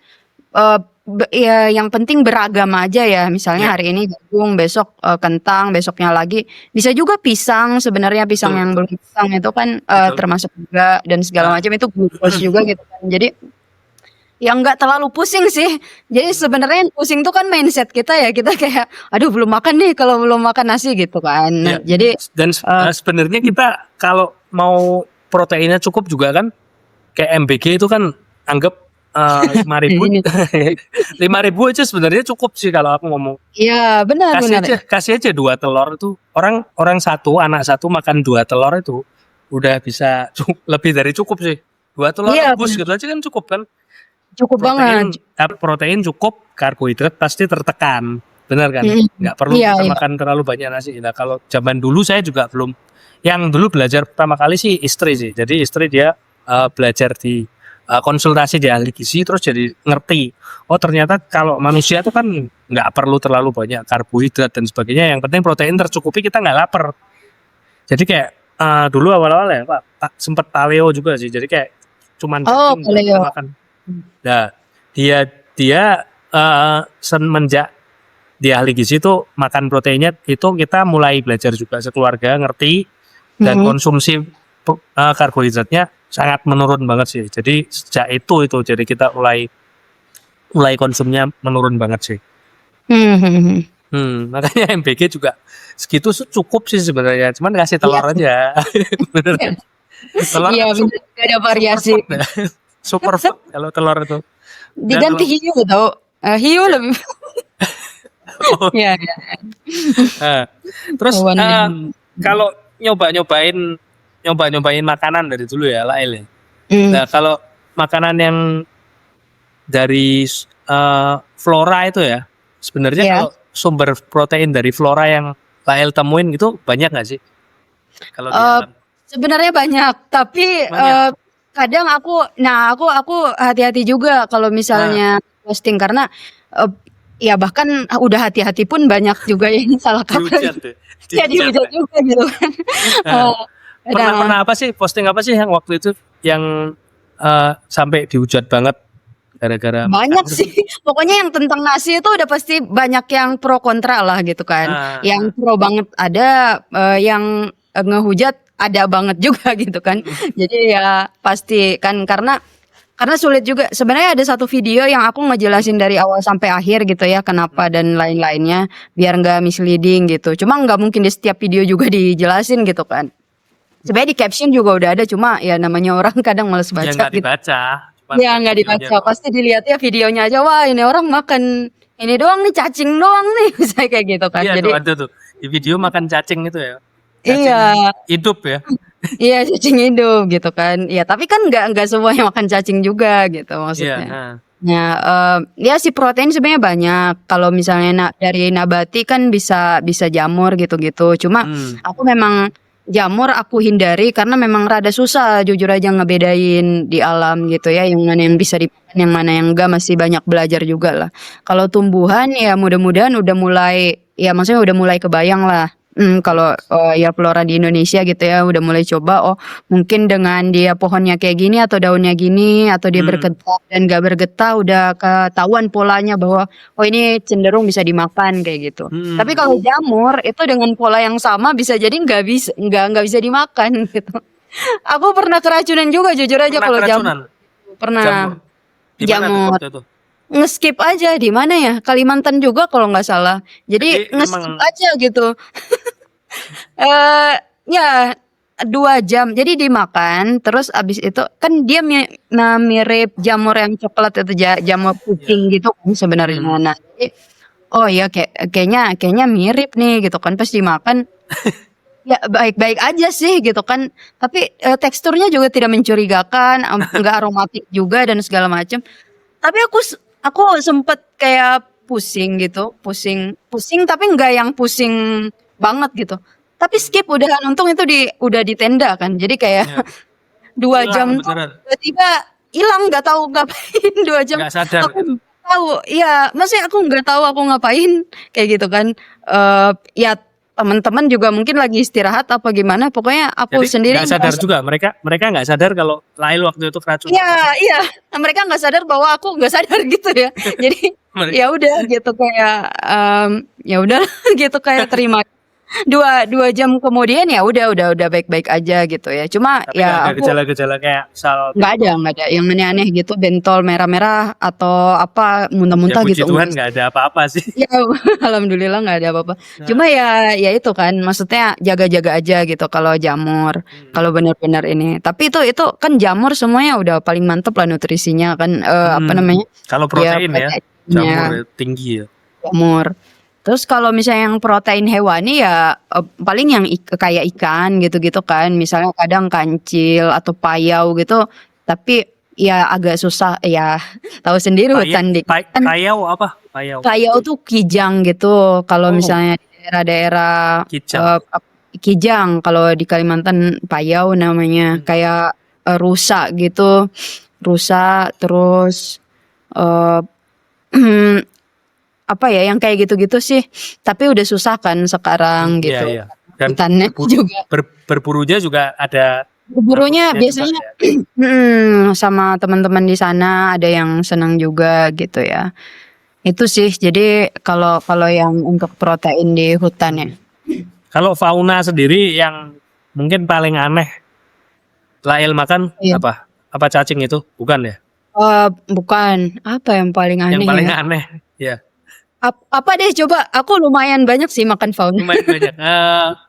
ya yang penting beragam aja ya. Misalnya Ya, hari ini jagung, besok kentang, besoknya lagi bisa juga pisang. Sebenarnya pisang betul, yang betul, belum pisang itu kan betul. termasuk juga dan segala Nah, macam itu glukos juga gitu kan. Jadi ya nggak terlalu pusing sih. Jadi sebenarnya yang pusing tuh kan mindset kita ya. Kita kayak, aduh belum makan nih kalau belum makan nasi gitu kan. Nah, ya. jadi Dan sebenarnya kita kalau mau proteinnya cukup juga kan, kayak MBG itu kan anggap 5.000 ini, 5.000 aja sebenarnya cukup sih kalau aku ngomong. iya benar-benar. Kasih aja 2 telur itu. Anak satu makan 2 telur itu udah bisa lebih dari cukup sih. 2 telur Iya rebus benar. gitu aja kan cukup kan. Cukup banget. Protein cukup, karbohidrat pasti tertekan, benar kan? Nggak perlu Iya, kita iya. makan terlalu banyak nasi. Nah kalau zaman dulu saya juga belum, yang dulu belajar pertama kali sih istri sih. Jadi istri dia belajar di konsultasi di ahli gizi, terus jadi ngerti. Oh ternyata kalau manusia tuh kan nggak perlu terlalu banyak karbohidrat dan sebagainya. Yang penting protein tercukupi, kita nggak lapar. Jadi kayak dulu awal-awal ya Pak, sempet paleo juga sih. Jadi kayak cuman Oh, daging nggak kita paleo. makan. Nah, dia semenjak dia ahli gizi itu makan proteinnya itu kita mulai belajar juga sekeluarga ngerti, dan konsumsi karbohidratnya sangat menurun banget sih. Jadi sejak itu jadi kita mulai konsumnya menurun banget sih. Makanya MBG juga segitu cukup sih sebenarnya. Cuman kasih telur Iya. aja. Bener kan? Telur Iya, kan bener. Gak ada variasi. superfood ya. Superfood kalau telur itu. Dan Diganti kalau hiu tau. Hiu ya, lebih. oh, Ya, ya. terus Hewan yang. kalau nyoba-nyobain makanan dari dulu ya Lail ya. Hmm, Nah, kalau makanan yang dari flora itu ya, sebenarnya ya. kalau sumber protein dari flora yang Lail temuin gitu banyak nggak sih? Kalau di alam Sebenarnya banyak, tapi banyak. kadang aku hati-hati juga kalau Nah, misalnya posting karena ya bahkan udah hati-hati pun banyak juga yang salah kaprah. dihujat deh, Ya dihujat dihujat deh. juga gitu kan. Nah, Kadang pernah apa sih, posting apa sih yang waktu itu yang sampai dihujat banget gara-gara makan banyak itu? sih. Pokoknya yang tentang nasi itu udah pasti banyak yang pro kontra lah gitu kan. Yang pro banget ada, yang ngehujat ada banget juga gitu kan. Jadi ya pasti kan karena sulit juga. Sebenarnya ada satu video yang aku ngejelasin dari awal sampai akhir gitu ya kenapa dan lain-lainnya biar nggak misleading gitu. Cuma nggak mungkin di setiap video juga dijelasin gitu kan. Sebenarnya di caption juga udah ada, cuma ya namanya orang kadang males Ya baca nggak gitu. dibaca, cuma Ya lihat nggak videonya dibaca, doang. pasti dilihatnya videonya aja. Wah ini orang makan ini doang nih, cacing doang nih, misalnya kayak gitu kan. Iya Jadi tuh ada tuh di video makan cacing itu ya, iya, cacing hidup ya. iya cacing hidup gitu kan. Ya tapi kan nggak semuanya makan cacing juga gitu Iya. maksudnya. Nah, ya si protein sebenarnya banyak. Kalau misalnya dari nabati kan bisa jamur gitu-gitu. Cuma aku memang jamur aku hindari karena memang rada susah jujur aja ngebedain di alam gitu ya, yang mana yang bisa dimakan, yang mana yang enggak, masih banyak belajar juga lah. Kalau tumbuhan ya mudah-mudahan udah mulai, ya maksudnya udah mulai kebayang lah. Kalau ya flora di Indonesia gitu ya udah mulai coba, oh mungkin dengan dia pohonnya kayak gini atau daunnya gini atau dia bergetah dan gak bergetah udah ketahuan polanya bahwa oh ini cenderung bisa dimakan kayak gitu. Tapi kalau jamur itu dengan pola yang sama bisa jadi nggak bisa dimakan gitu. Aku pernah keracunan juga jujur aja Pernah kalau jamur. keracunan Pernah jamur. Di mana tuh jamur. waktu itu? Nge-skip aja di mana ya? Kalimantan juga kalau nggak salah. Jadi Jadi nge-skip emang aja gitu. Ya 2 jam. Jadi dimakan terus abis itu kan dia mirip jamur yang coklat itu jamur ya. kucing gitu kan sebenarnya. Nah, jadi oh ya kayaknya mirip nih gitu kan pas dimakan. Ya baik-baik aja sih gitu kan. Tapi teksturnya juga tidak mencurigakan, enggak aromatik juga dan segala macam. Tapi aku sempet kayak pusing gitu, pusing tapi enggak yang pusing banget gitu. Tapi skip udahan, untung itu udah di tenda kan. Jadi kayak Ya. 2 jam Hilang tuh beneran. tiba-tiba hilang, nggak tahu ngapain 2 jam. Nggak sadar Aku gitu. tahu, iya, maksudnya aku nggak tahu aku ngapain kayak gitu kan. Ya teman-teman juga mungkin lagi istirahat apa gimana, pokoknya aku Jadi sendiri nggak sadar ngerasa juga mereka nggak sadar kalau Lail waktu itu keracunan. iya, mereka nggak sadar bahwa aku nggak sadar gitu ya. Jadi Mereka- ya udah gitu kayak ya udah gitu kayak terima. Dua jam kemudian ya udah baik-baik aja gitu ya. Cuma Tapi nggak ya ada aku gejala-gejala kayak misal nggak ada yang aneh-aneh gitu, bentol merah-merah atau apa ya muntah-muntah puji gitu. Tuhan nggak ada apa-apa sih. Ya, alhamdulillah nggak ada apa-apa. Nah, Cuma ya itu kan, maksudnya jaga-jaga aja gitu kalau jamur, kalau benar-benar ini. Tapi itu kan jamur semuanya udah paling mantep lah nutrisinya kan, apa namanya? Kalau Ya protein ya, proteinnya jamur ya, tinggi ya. jamur. Terus kalau misalnya yang protein hewani ya paling yang kayak ikan gitu-gitu kan. Misalnya kadang kancil atau payau gitu. Tapi ya agak susah ya. Tahu sendiri hutan di kan Payau apa? Payau. payau tuh kijang gitu. Kalau Oh, misalnya di daerah-daerah kijang. kijang, kalau di Kalimantan payau namanya. Kayak rusa gitu. Rusa terus eh apa ya yang kayak gitu-gitu sih. Tapi udah susah kan sekarang Iya, gitu. iya. Dan Hutannya juga. berburunya juga ada Berburunya juga biasanya ya. sama teman-teman di sana ada yang senang juga gitu ya. Itu sih. Jadi kalau yang untuk protein di hutan ya. Kalau fauna sendiri yang mungkin paling aneh Lail makan Iya. apa? Apa cacing itu? Bukan ya? Bukan. Apa yang paling Yang aneh paling ya? aneh, ya. Apa deh coba? Aku lumayan banyak sih makan fauna. Lumayan banyak.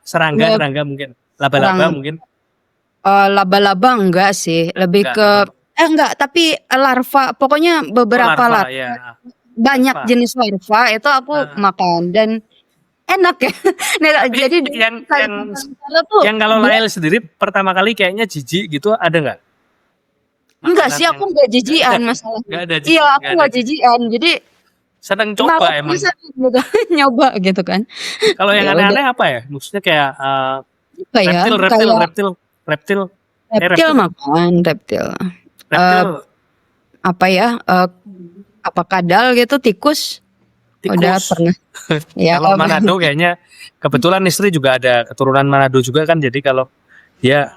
Serangga mungkin. Laba-laba Serang- mungkin. Laba-laba enggak sih, lebih Enggak, ke enggak, tapi larva. Pokoknya beberapa Oh, larva. ya. Banyak Larva. jenis larva itu aku makan dan enak ya. Nah, Tapi jadi yang Kalimantan tuh yang kalau Lail sendiri pertama kali kayaknya jijik gitu ada nggak? enggak Makanan sih, aku yang- enggak jijian masalah. Nggak ada jijik, Iya, aku nggak ada enggak jijik. jijian. Jadi Seneng coba malah emang. bisa gitu, nyoba gitu kan. Kalau yang Ya udah, aneh-aneh apa ya? Maksudnya kayak apa ya? reptil Reptil makan, reptil. Apa ya? Apa kadal gitu, tikus. Udah tikus. pernah. Ya, Kalau Manado kayaknya kebetulan istri juga ada keturunan Manado juga kan, jadi kalau dia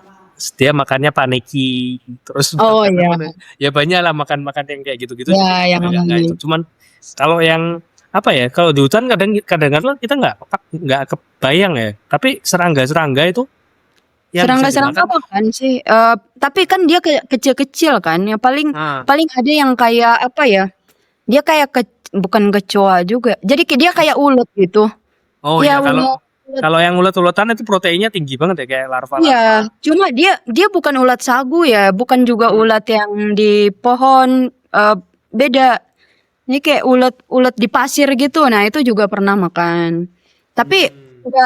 makannya paniki terus oh makan iya. apa, ya banyak lah makan yang kayak gitu-gitu. Ya, yang Nggak itu. Cuman kalau yang apa ya, kalau di hutan kadang-kadang kita nggak kebayang ya, tapi serangga itu yang bisa serangga-serangga dimakan. makan sih. Tapi kan dia kayak kecil-kecil kan. Yang paling ada yang kayak apa ya? Dia kayak bukan kecoa juga. Jadi dia kayak ulet gitu. Oh Ya, ya, kalau ulet. yang ulet-uletan itu proteinnya tinggi banget ya, kayak larva. Iya, cuma dia bukan ulat sagu ya, bukan juga ulat yang di pohon, beda. Ini kayak ulet di pasir gitu. Nah, itu juga pernah makan. Tapi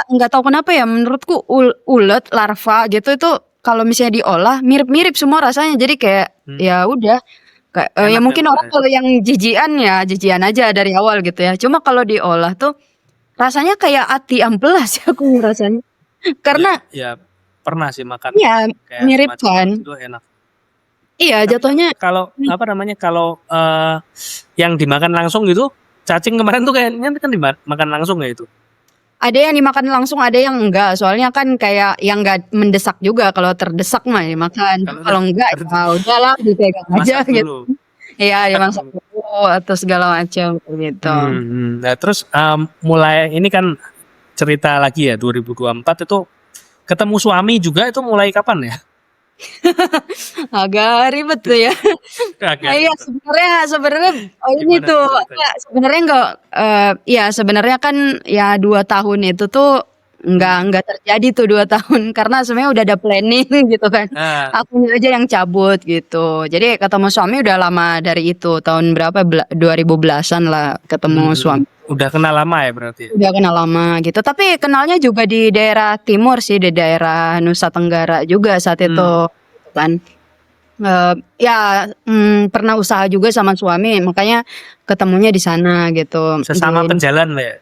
nggak tahu kenapa ya, menurutku ulet larva gitu itu kalau misalnya diolah mirip-mirip semua rasanya. Jadi kayak ya udah kayak ya Enak mungkin ya, orang kalau yang jijian aja dari awal gitu ya. Cuma kalau diolah tuh rasanya kayak ati amplas ya aku rasanya. Karena ya pernah sih makan ya kayak mirip semacam kan. itu enak. Iya, jatuhnya Kalau apa namanya, kalau yang dimakan langsung gitu, cacing kemarin tuh kayaknya kan dimakan langsung ya itu. ada yang dimakan langsung, ada yang enggak. Soalnya kan kayak yang enggak mendesak juga. Kalau terdesak mah dimakan. Kalau enggak ya udahlah dipegang aja Masak gitu. dulu. Iya, dimasak dulu atau segala macam gitu. Nah, terus mulai ini kan cerita lagi ya, 2024 itu ketemu suami juga, itu mulai kapan ya? Agak ribet tuh ya. Iya, sebenarnya ini Gimana tuh ceritanya? sebenarnya enggak ya sebenarnya kan ya 2 tahun itu tuh enggak terjadi tuh 2 tahun karena sebenarnya udah ada planning gitu kan. Nah, Akunya aja yang cabut gitu. Jadi ketemu suami udah lama dari itu, tahun berapa 2010-an lah ketemu suami. udah kenal lama ya berarti. Udah kenal lama gitu. Tapi kenalnya juga di daerah timur sih, di daerah Nusa Tenggara juga saat itu gitu kan. Pernah usaha juga sama suami, makanya ketemunya di sana gitu. Sesama penjalan lah ya.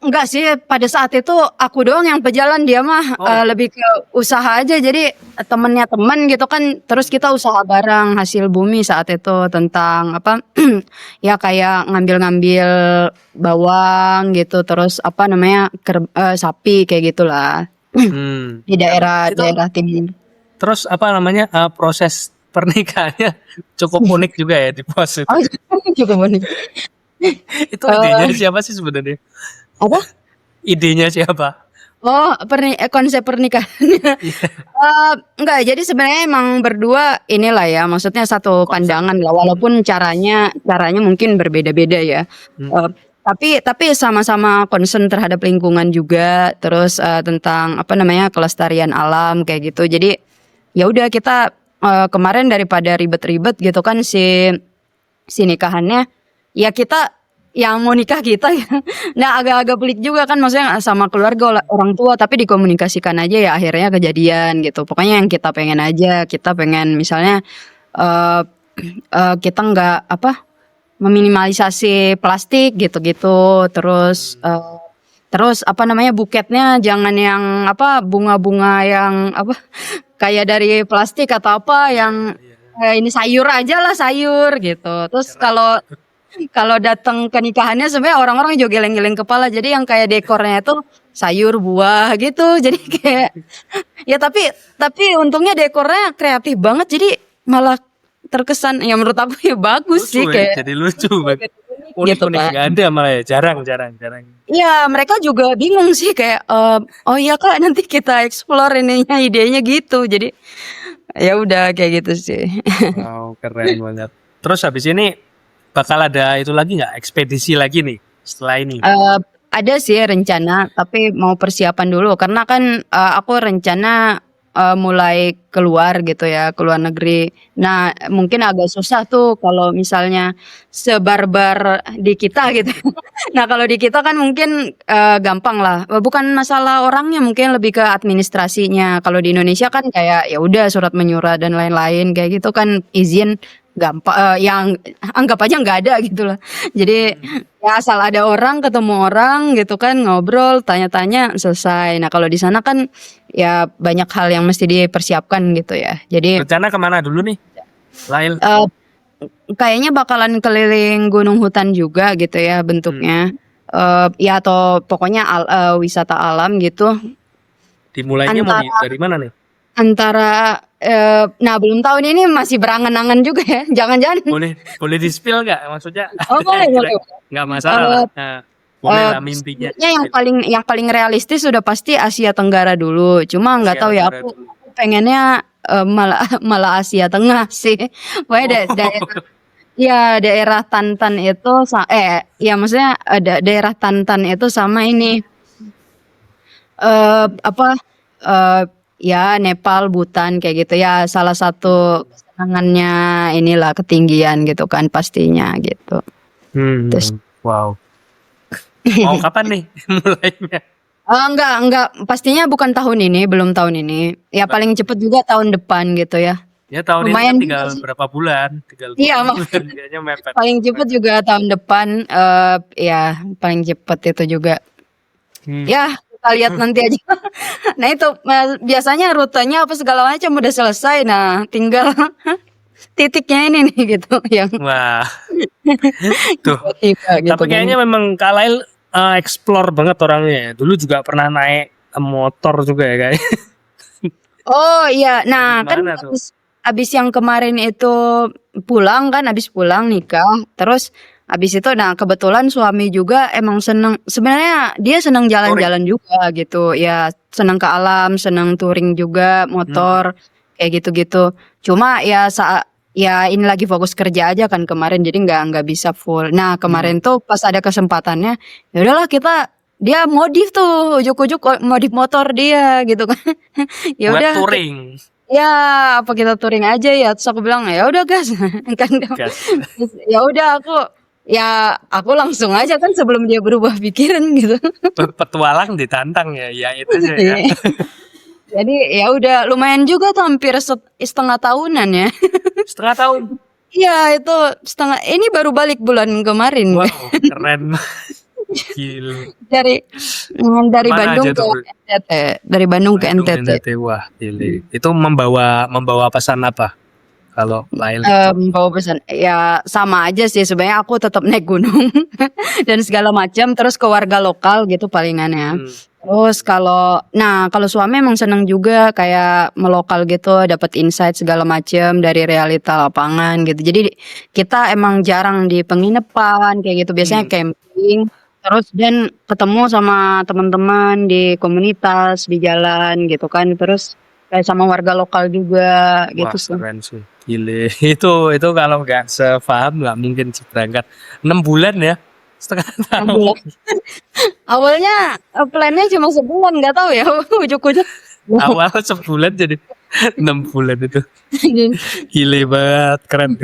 Enggak sih, pada saat itu aku doang yang pejalan, dia mah Oh. lebih ke usaha aja. Jadi temennya temen gitu kan, terus kita usaha bareng hasil bumi saat itu tentang apa? Ya kayak ngambil-ngambil bawang gitu, terus apa namanya sapi kayak gitulah di Itu daerah timur. terus apa namanya proses pernikahannya cukup unik juga ya di pos itu. Oh, juga boleh. Itu idenya siapa sih sebenarnya? Apa? Idenya siapa? Oh, konsep pernikahannya. Enggak, jadi sebenarnya emang berdua inilah ya, maksudnya satu pandangan lah, walaupun caranya mungkin berbeda-beda ya. Tapi sama-sama concern terhadap lingkungan juga, terus tentang apa namanya kelestarian alam kayak gitu. Jadi ya udah kita kemarin daripada ribet-ribet gitu kan si nikahannya, ya kita yang mau nikah kita ya. Nah agak-agak pelik juga kan, maksudnya sama keluarga orang tua, tapi dikomunikasikan aja ya akhirnya kejadian gitu. Pokoknya yang kita pengen aja, kita pengen misalnya kita nggak apa meminimalisasi plastik gitu-gitu, terus apa namanya buketnya jangan yang apa bunga-bunga yang apa kayak dari plastik atau apa yang ini sayur aja lah, sayur gitu. Terus kalau datang ke nikahannya sebenarnya orang-orang juga geleng-geleng kepala, jadi yang kayak dekornya itu sayur buah gitu. Jadi kayak ya tapi untungnya dekornya kreatif banget, jadi malah terkesan ya menurut aku ya bagus Lucu sih ya, kayak jadi lucu banget. gitu Unik-unik kan. nggak ada malah ya, jarang. Iya, mereka juga bingung sih kayak oh iya Kak, nanti kita explore ininya idenya gitu. Jadi ya udah kayak gitu sih. Wow, keren banget. Terus habis ini bakal ada itu lagi nggak, ekspedisi lagi nih setelah ini? Ada sih rencana, tapi mau persiapan dulu karena kan aku rencana mulai keluar gitu ya, keluar negeri. Nah, mungkin agak susah tuh kalau misalnya sebarbar di kita gitu. Nah, kalau di kita kan mungkin gampang lah. Bukan masalah orangnya, mungkin lebih ke administrasinya. Kalau di Indonesia kan kayak ya udah surat menyurat dan lain-lain kayak gitu kan, izin gampang, yang anggap aja nggak ada gitu lah. Jadi ya asal ada orang, ketemu orang gitu kan, ngobrol, tanya-tanya, selesai. Nah kalau di sana kan ya banyak hal yang mesti dipersiapkan gitu ya. Jadi Rencana kemana dulu nih, Lail? kayaknya bakalan keliling gunung hutan juga gitu ya bentuknya. Ya atau pokoknya wisata alam gitu. Dimulainya mau dari mana nih? Antara nah belum tahu nih, ini masih berangan-angan juga ya. Jangan-jangan Boleh di-spill nggak? Maksudnya boleh. nggak masalah lah. Nah, boleh lah mimpinya. Yang paling realistis sudah pasti Asia Tenggara dulu. Cuma nggak tahu ya, aku pengennya malah Asia Tengah sih. Pokoknya daerah Tantan itu ya maksudnya ada daerah Tantan itu sama ini ya Nepal, Bhutan kayak gitu ya, salah satu kesenangannya inilah ketinggian gitu kan pastinya gitu. Terus wow. Mau kapan nih mulainya? Enggak, pastinya bukan tahun ini, belum tahun ini. Ya paling cepet juga tahun depan gitu ya. Ya tahun lumayan ini kan tinggal berapa bulan? Iya, bulan kayaknya mepet. Paling cepet juga tahun depan, ya paling cepet itu juga. Ya kita lihat nanti aja. Nah itu biasanya rutenya apa segala macam udah selesai. Nah tinggal titiknya ini nih gitu yang. Wah. Tuh. Tiba, gitu. Tapi kayaknya memang Kak Lail explore banget orangnya. Dulu juga pernah naik motor juga ya kayak. Oh iya, nah kan abis yang kemarin itu abis pulang nikah, terus abis itu nah kebetulan suami juga emang seneng, sebenarnya dia seneng jalan-jalan juga gitu ya, seneng ke alam, seneng touring juga motor kayak gitu-gitu. Cuma ya ini lagi fokus kerja aja kan kemarin, jadi nggak bisa full. Nah kemarin tuh pas ada kesempatannya, ya udahlah dia modif tuh, ujuk-ujuk modif motor dia gitu kan. Ya udah touring. Ya apa kita touring aja ya, terus aku bilang ya udah gas kan. Ya udah aku langsung aja kan sebelum dia berubah pikiran gitu. Petualang ditantang ya itu aja ya. Jadi ya udah lumayan juga tuh, hampir setengah tahunan ya. Setengah tahun? Iya itu ini baru balik bulan kemarin. Wow keren. Gila. dari dari Mana Bandung aja ke tuh, Bro? NTT, dari Bandung ke Bandung NTT. NTT. Wah, gile. Itu membawa pesan apa kalau Lail itu? Bawa pesan, ya sama aja sih sebenarnya aku tetap naik gunung dan segala macam, terus ke warga lokal gitu palingannya. Hmm. Terus kalau suami emang seneng juga kayak melokal gitu, dapat insight segala macam dari realita lapangan gitu. Jadi kita emang jarang di penginapan kayak gitu, biasanya camping, terus dan ketemu sama teman-teman di komunitas, di jalan gitu kan, terus kayak sama warga lokal juga Wah, gitu sih. keren sih. Gile. Itu kalau nggak sepaham nggak mungkin sih berangkat 6 bulan ya. Setengah 6 tahun. bulan. Awalnya plannya cuma sebulan, nggak tahu ya ujuk-ujuk. Awal sebulan jadi 6 bulan itu. Gile banget, keren.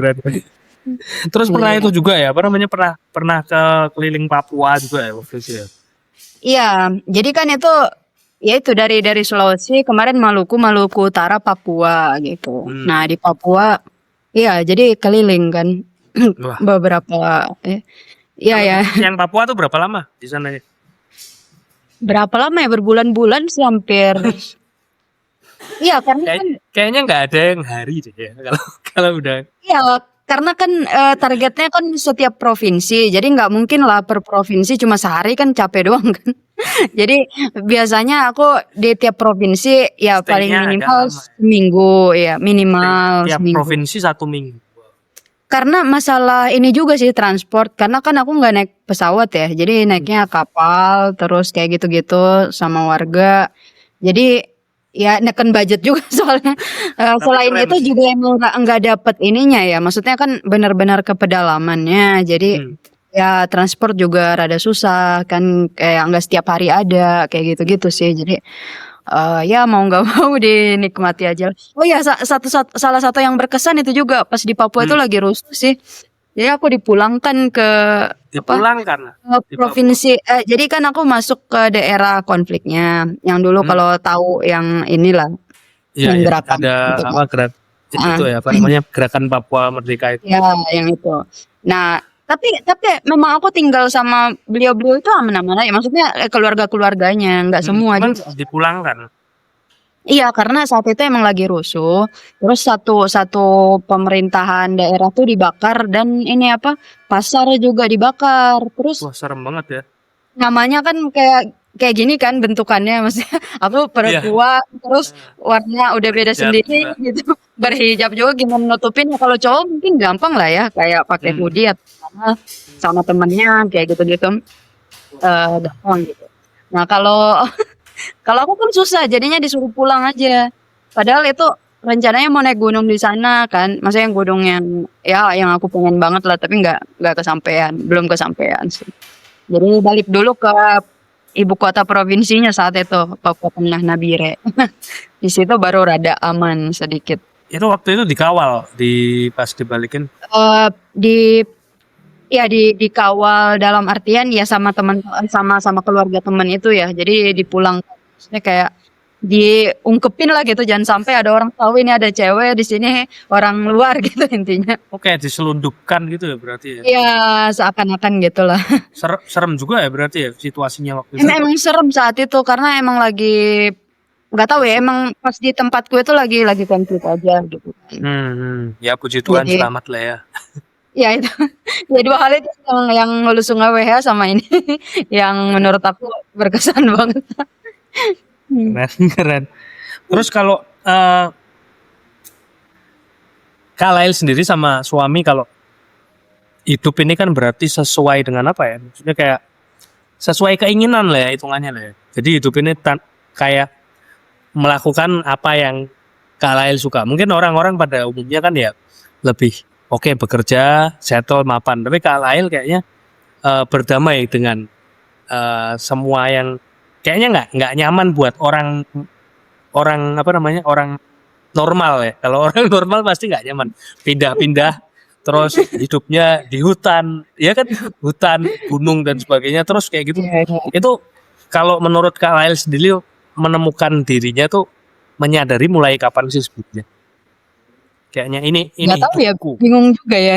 Terus pernah itu juga ya, apa namanya, pernah ke keliling Papua juga ya waktu itu ya. Iya, jadi kan itu ya itu dari Sulawesi kemarin Maluku Utara Papua gitu. Nah di Papua, iya jadi keliling kan Wah, beberapa, iya kalau ya yang Papua tuh berapa lama di sana ya? berapa lama ya berbulan-bulan sih hampir. Iya karena kan Kayaknya nggak ada yang hari deh ya, kalau udah. iya karena kan targetnya kan setiap provinsi, jadi nggak mungkin lah per provinsi cuma sehari kan capek doang kan. Jadi biasanya aku di tiap provinsi ya paling Stay-nya agak minimal lama ya. seminggu ya minimal Tiap seminggu. provinsi 1 minggu. Karena masalah ini juga sih transport, karena kan aku nggak naik pesawat ya, jadi naiknya kapal terus kayak gitu-gitu sama warga. Jadi ya neken budget juga soalnya. Tapi Selain keren itu sih. juga emang nggak dapet ininya ya, maksudnya kan benar-benar ke pedalamannya. Jadi ya transport juga rada susah kan, kayak nggak setiap hari ada kayak gitu-gitu sih. Jadi ya mau nggak mau dinikmati aja. Oh ya salah satu yang berkesan itu juga pas di Papua itu lagi rusuh sih. Jadi aku dipulangkan ke Dipulangkan di Papua. provinsi. Jadi kan aku masuk ke daerah konfliknya. Yang dulu kalau tahu yang inilah Iya, yang iya. gerakan Ada gitu kan. apa itu ya, apa namanya, gerakan Papua Merdeka itu. Ya yang itu. Nah tapi memang aku tinggal sama beliau-beliau itu aman-aman aja. Maksudnya keluarga-keluarganya nggak semua Cuman juga. dipulangkan. Iya, karena saat itu emang lagi rusuh. Terus satu pemerintahan daerah tuh dibakar dan ini apa pasar juga dibakar. Terus Wah, serem banget ya. namanya kan kayak gini kan bentukannya, maksudnya aku perempuan terus warnanya udah beda Berhijab sendiri juga. gitu. Berhijab juga gimana nutupin. Kalau cowok mungkin gampang lah ya kayak pakai hoodie atau sama temennya kayak gitu-gitu. Gampang gitu. Nah kalau aku kan susah, jadinya disuruh pulang aja. Padahal itu rencananya mau naik gunung di sana kan, maksudnya yang gunung yang aku pengen banget lah, tapi nggak kesampaian, belum kesampaian sih. Jadi balik dulu ke ibu kota provinsinya saat itu, Papua Tengah Nabire. Di situ baru rada aman sedikit. Itu waktu itu dikawal pas dibalikin. Dikawal dalam artian ya sama teman sama keluarga teman itu ya. Jadi dipulang, maksudnya kayak diungkepin lah gitu, jangan sampai ada orang tahu ini ada cewek di sini orang luar gitu intinya. Oke, diselundupkan gitu ya berarti ya. Ya seakan-akan gitulah. Serem juga ya berarti ya situasinya waktu itu. Emang serem saat itu karena emang lagi nggak tahu ya, emang pas di tempatku itu lagi konflik aja gitu. Ya puji Tuhan Jadi selamat lah ya. ya itu ya dua hal itu yang Hulu Sungai WH sama ini yang menurut aku berkesan banget. Keren. Terus kalau Kak Lail sendiri sama suami kalau hidup ini kan berarti sesuai dengan apa ya? Maksudnya kayak sesuai keinginan lah ya hitungannya lah ya. Jadi hidup ini kayak melakukan apa yang Kak Lail suka. Mungkin orang-orang pada umumnya kan ya lebih bekerja, settle, mapan. Tapi Kak Lail kayaknya berdamai dengan semua yang kayaknya nggak nyaman buat orang apa namanya, orang normal ya. Kalau orang normal pasti nggak nyaman, pindah-pindah terus hidupnya di hutan, ya kan, hutan, gunung dan sebagainya, terus kayak gitu. Itu kalau menurut Kak Lail sendiri menemukan dirinya tuh menyadari mulai kapan sih sebetulnya? Kayaknya ini Nggak tahu ya, hidupku. bingung juga ya.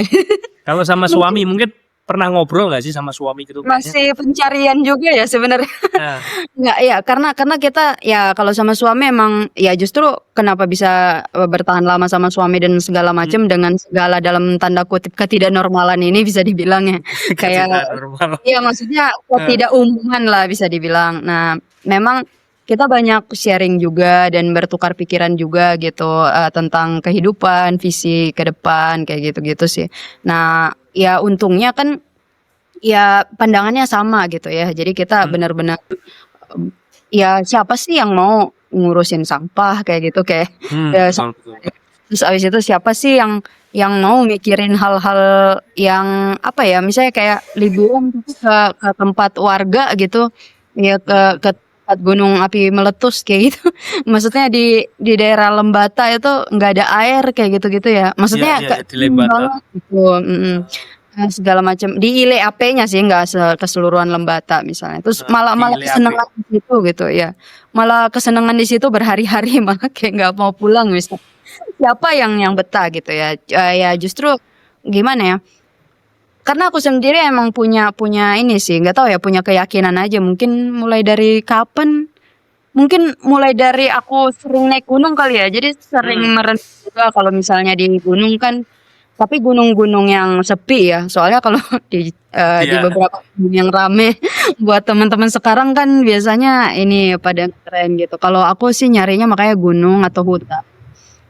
Kalau sama suami mungkin pernah ngobrol nggak sih sama suami gitu kayaknya? Masih pencarian juga ya sebenarnya. Nah, Nggak ya, karena kita ya kalau sama suami emang ya justru kenapa bisa bertahan lama sama suami dan segala macam dengan segala dalam tanda kutip ketidaknormalan ini bisa dibilang ya. Kayak tidak normal. ya maksudnya ketidakumuman lah bisa dibilang. Nah, memang kita banyak sharing juga dan bertukar pikiran juga gitu tentang kehidupan, visi ke depan kayak gitu-gitu sih. Nah, ya untungnya kan ya pandangannya sama gitu ya. Jadi kita benar-benar ya siapa sih yang mau ngurusin sampah kayak gitu kayak ya, Betul. terus abis itu siapa sih yang mau mikirin hal-hal yang apa ya misalnya kayak liburan gitu ke tempat warga gitu ya ke tempat gunung api meletus kayak gitu maksudnya di daerah Lembata itu nggak ada air kayak gitu-gitu ya maksudnya Iya, di Lembata. gitu segala macam di Ile AP-nya sih nggak keseluruhan Lembata misalnya terus malah di Ile kesenangan di situ gitu ya malah kesenangan di situ berhari-hari malah kayak nggak mau pulang misalnya siapa yang betah gitu ya ya justru gimana ya karena aku sendiri emang punya ini sih nggak tahu ya punya keyakinan aja mungkin mulai dari kapan mungkin mulai dari aku sering naik gunung kali ya jadi sering merenung juga kalau misalnya di gunung kan tapi gunung-gunung yang sepi ya soalnya kalau di beberapa gunung yang rame buat teman-teman sekarang kan biasanya ini pada keren gitu kalau aku sih nyarinya makanya gunung atau hutan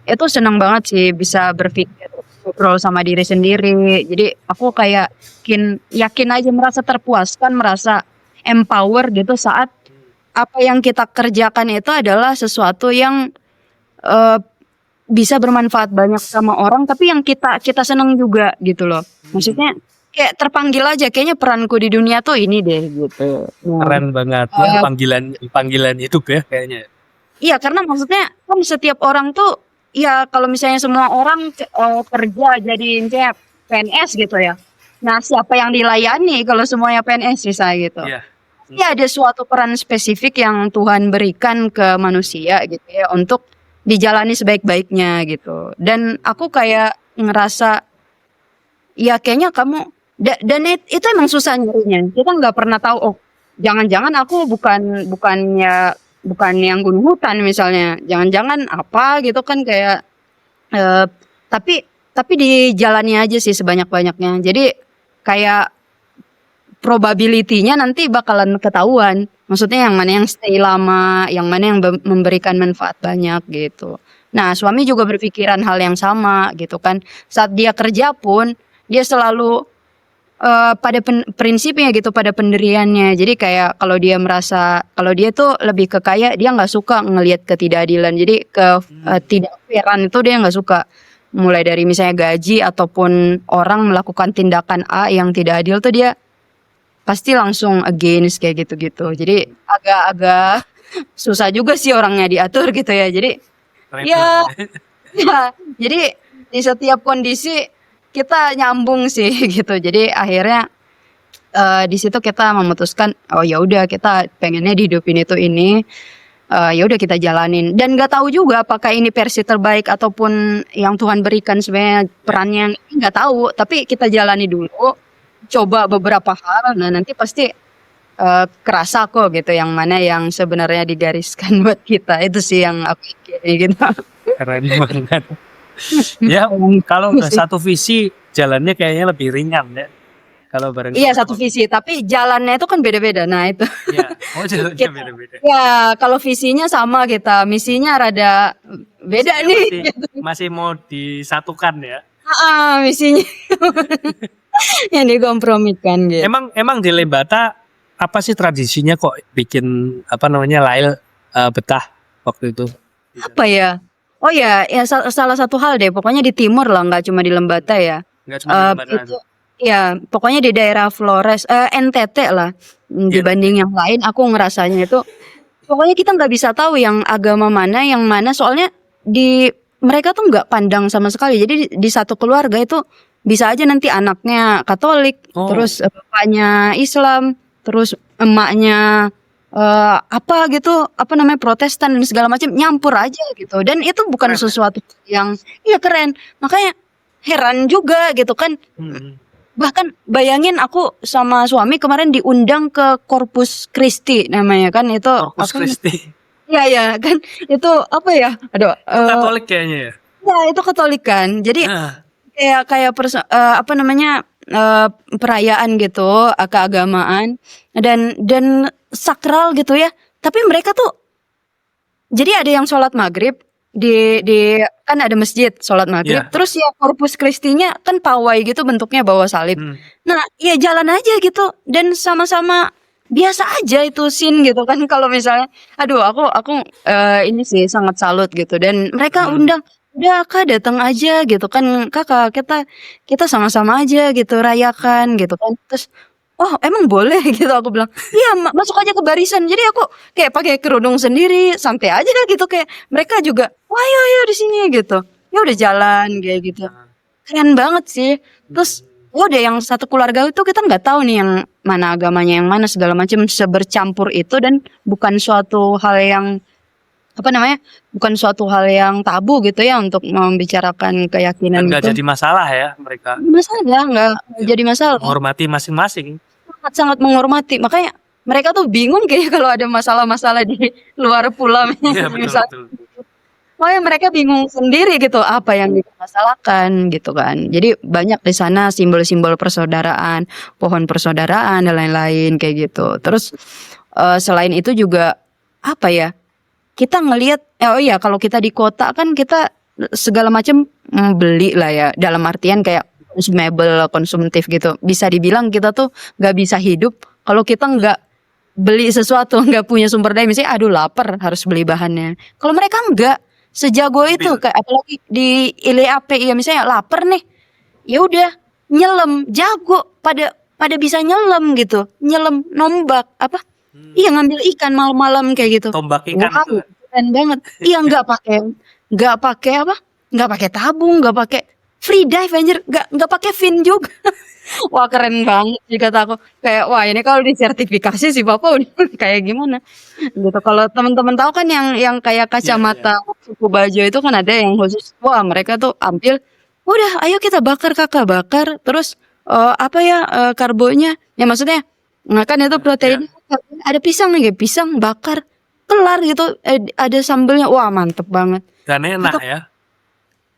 itu senang banget sih bisa berpikir ngobrol sama diri sendiri jadi aku kayak yakin aja merasa terpuaskan merasa empower gitu saat apa yang kita kerjakan itu adalah sesuatu yang bisa bermanfaat banyak sama orang tapi yang kita seneng juga gitu loh maksudnya kayak terpanggil aja kayaknya peranku di dunia tuh ini deh gitu Keren banget ya panggilan hidup ya kayaknya. Iya karena maksudnya kan setiap orang tuh ya kalau misalnya semua orang kerja jadi misalnya PNS gitu ya nah siapa yang dilayani kalau semuanya PNS misalnya gitu ya ada suatu peran spesifik yang Tuhan berikan ke manusia gitu ya untuk dijalani sebaik-baiknya gitu dan aku kayak ngerasa ya kayaknya kamu dan itu emang susah nyarinya kita nggak pernah tahu oh jangan-jangan aku bukan yang gunung hutan misalnya jangan-jangan apa gitu kan kayak tapi dijalani aja sih sebanyak-banyaknya jadi kayak probability-nya nanti bakalan ketahuan. Maksudnya yang mana yang stay lama, yang mana yang memberikan manfaat banyak gitu. Nah, suami juga berpikiran hal yang sama gitu kan. Saat dia kerja pun dia selalu pada prinsipnya gitu, pada pendiriannya. Jadi kayak kalau dia tuh lebih ke kayak dia nggak suka ngelihat ketidakadilan. Jadi tidak fairan itu dia nggak suka. Mulai dari misalnya gaji ataupun orang melakukan tindakan A yang tidak adil tuh dia pasti langsung against kayak gitu-gitu. Jadi agak-agak susah juga sih orangnya diatur gitu ya. Jadi ya jadi di setiap kondisi kita nyambung sih gitu. Jadi akhirnya di situ kita memutuskan oh ya udah kita pengennya dihidupin itu ini ya udah kita jalanin dan nggak tahu juga apakah ini versi terbaik ataupun yang Tuhan berikan sebenarnya perannya nggak tahu tapi kita jalani dulu coba beberapa hal nah nanti pasti kerasa kok gitu yang mana yang sebenarnya digariskan buat kita itu sih yang aku pikirin gitu. Keren banget. Ya kalau udah satu visi jalannya kayaknya lebih ringan ya. Kalau bareng. Iya satu visi tapi jalannya itu kan beda-beda. Nah itu. Iya. Oh jalannya beda-beda. Ya kalau visinya sama kita misinya rada beda nih. Masih mau disatukan ya. Misinya yang dikompromikan gitu. Emang di Lembata apa sih tradisinya kok bikin Lail betah waktu itu? Apa ya? Oh ya salah satu hal deh. Pokoknya di timur lah, nggak cuma di Lembata ya. Nggak cuma di Lembata. Itu, ya pokoknya di daerah Flores, NTT lah. Dibanding yang lain, aku ngerasanya itu. Pokoknya kita nggak bisa tahu yang agama mana, yang mana. Soalnya mereka tuh nggak pandang sama sekali. Jadi di satu keluarga itu bisa aja nanti anaknya Katolik, terus bapaknya Islam, terus emaknya Protestan dan segala macam nyampur aja gitu. Dan itu bukan sesuatu yang keren. Makanya heran juga gitu kan. Bahkan bayangin aku sama suami kemarin diundang ke Corpus Christi namanya kan itu Corpus Christi. Iya ya kan itu apa ya? Aduh, Katolik kayaknya ya. ya itu Katolik kan. Jadi Nah, kayak apa namanya perayaan gitu, keagamaan dan sakral gitu ya. Tapi mereka tuh jadi ada yang sholat maghrib di kan ada masjid sholat maghrib, Iya. terus ya Corpus Christi-nya kan pawai gitu bentuknya bawa salib. Hmm. Nah, ya jalan aja gitu dan sama-sama biasa aja itu scene gitu kan kalau misalnya aduh aku ini sih sangat salut gitu dan mereka undang udah Kak datang aja gitu kan Kakak kita sama-sama aja gitu rayakan gitu kan terus oh emang boleh gitu aku bilang iya masuk aja ke barisan jadi aku kayak pakai kerudung sendiri santai aja gitu kayak mereka juga wah ayo di sini gitu ya udah jalan kayak gitu keren banget sih terus ya udah yang satu keluarga itu kita nggak tahu nih yang mana agamanya yang mana segala macam sebercampur itu dan bukan suatu hal yang apa namanya bukan suatu hal yang tabu gitu ya untuk membicarakan keyakinan Nggak gitu jadi masalah ya mereka masalah nggak jadi masalah menghormati masing-masing. sangat menghormati makanya mereka tuh bingung kayaknya kalau ada masalah-masalah di luar pulau Iya betul misalnya betul. makanya mereka bingung sendiri gitu apa yang dipermasalahkan gitu kan jadi banyak di sana simbol-simbol persaudaraan pohon persaudaraan dan lain-lain kayak gitu terus selain itu juga apa ya kita ngelihat oh iya kalau kita di kota kan kita segala macam beli lah ya dalam artian kayak consumable konsumtif gitu bisa dibilang kita tuh nggak bisa hidup kalau kita nggak beli sesuatu nggak punya sumber daya misalnya aduh lapar harus beli bahannya kalau mereka nggak sejago itu kayak apalagi di ILEAP ya misalnya lapar nih ya udah nyelam jago pada bisa nyelam gitu nyelam nombak apa iya ngambil ikan malam-malam kayak gitu Tombak ikan wow itu. keren banget iya nggak pakai apa nggak pakai tabung nggak pakai free dive anjir nggak pakai fin juga wah keren banget sih kata aku kayak wah ini kalau disertifikasi sih bapak udah kayak gimana gitu kalau teman-teman tahu kan yang kayak kacamata suku Bajo itu kan ada yang khusus wah mereka tuh ambil udah ayo kita bakar kakak bakar terus apa ya karbonya ya maksudnya nah kan itu protein ada pisang nih pisang bakar kelar gitu ada sambelnya wah mantep banget Dan enak ya.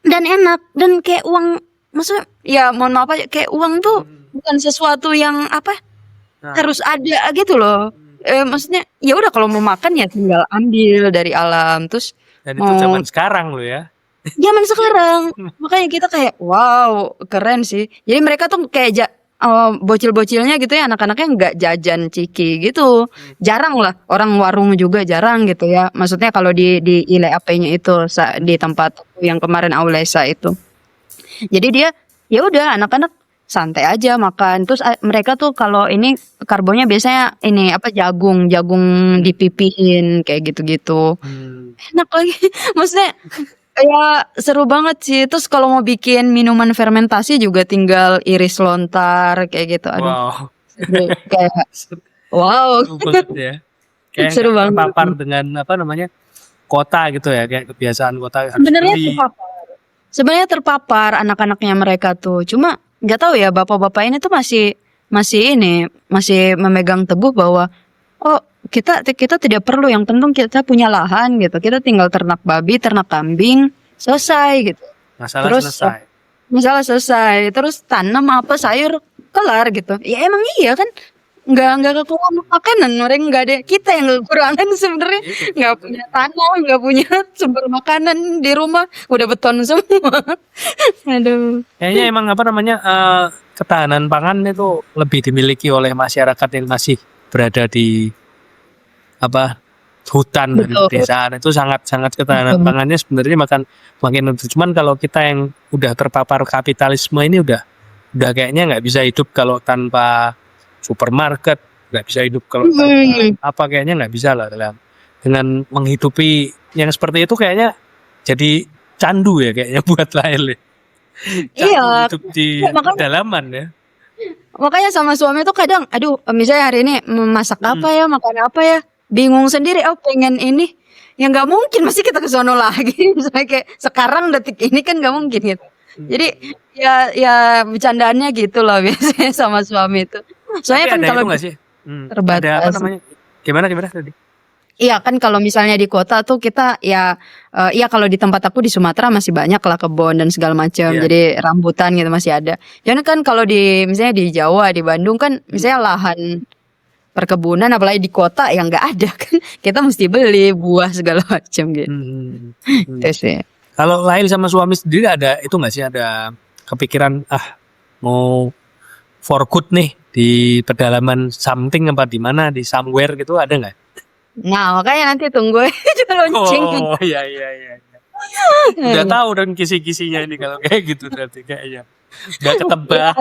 dan enak dan kayak uang maksudnya ya mohon maaf aja kayak uang tuh bukan sesuatu yang apa harus ada gitu loh maksudnya ya udah kalau mau makan ya tinggal ambil dari alam terus Dan itu zaman sekarang loh ya. zaman sekarang makanya kita kayak wow keren sih jadi mereka tuh kayak bocil-bocilnya gitu ya anak-anaknya nggak jajan ciki gitu jarang lah orang warung juga jarang gitu ya maksudnya kalau di ILEAP-nya itu di tempat yang kemarin Aulesa itu jadi dia ya udah anak-anak santai aja makan terus mereka tuh kalau ini karbonnya biasanya ini apa jagung dipipihin kayak gitu-gitu enak lagi maksudnya ya seru banget sih terus kalau mau bikin minuman fermentasi juga tinggal iris lontar kayak gitu aduh Wow. kayak wow Seru banget ya. Kayak seru banget terpapar dengan apa namanya kota gitu ya kayak kebiasaan kota harus sebenarnya beli. sebenarnya terpapar anak-anaknya mereka tuh cuma nggak tahu ya bapak-bapak ini tuh masih memegang teguh bahwa oh kita tidak perlu yang penting kita punya lahan gitu kita tinggal ternak babi ternak kambing selesai gitu Masalah terus selesai. masalah selesai terus tanam apa sayur kelar gitu ya emang iya kan nggak kekurangan makanan mereka nggak ada kita yang kekurangan sebenarnya nggak punya tanah nggak punya sumber makanan di rumah udah beton semua aduh Kayaknya emang apa namanya ketahanan pangan itu lebih dimiliki oleh masyarakat yang masih berada di apa hutan dan Betul. pedesaan itu sangat ketahanan Betul. pangannya sebenarnya makin cuman kalau kita yang udah terpapar kapitalisme ini udah kayaknya nggak bisa hidup kalau tanpa supermarket nggak bisa hidup kalau tanpa apa kayaknya nggak bisa lah dengan menghidupi yang seperti itu kayaknya jadi candu ya kayaknya buat Lael ya. Iya. Hidup di Makanya- pedalaman ya. makanya sama suami tuh kadang aduh misalnya hari ini masak apa ya makan apa ya bingung sendiri oh pengen ini ya nggak mungkin masih kita ke sono lagi misalnya kayak sekarang detik ini kan nggak mungkin gitu Jadi ya bercandaannya gitu lah biasanya sama suami itu. Soalnya Tapi kan ada kalau itu nggak sih? Ada apa terbatas. namanya? Gimana tadi? Iya kan kalau misalnya di kota tuh kita ya ya kalau di tempat aku di Sumatera masih banyak lah kebun dan segala macam. Iya. Jadi rambutan gitu masih ada. Jangan kan kalau di misalnya di Jawa, di Bandung kan misalnya lahan perkebunan apalagi di kota yang nggak ada kan. Kita mesti beli buah segala macam gitu. Hmm. Itu sih. Kalau Lail sama suami sendiri ada itu nggak sih, ada kepikiran mau for good nih di pedalaman something apa di mana di somewhere gitu, ada nggak? Nah, makanya nanti tunggu aja launching. Oh iya. Udah tahu dan kisi-kisinya ini kalau kayak gitu berarti kayaknya udah ketebak.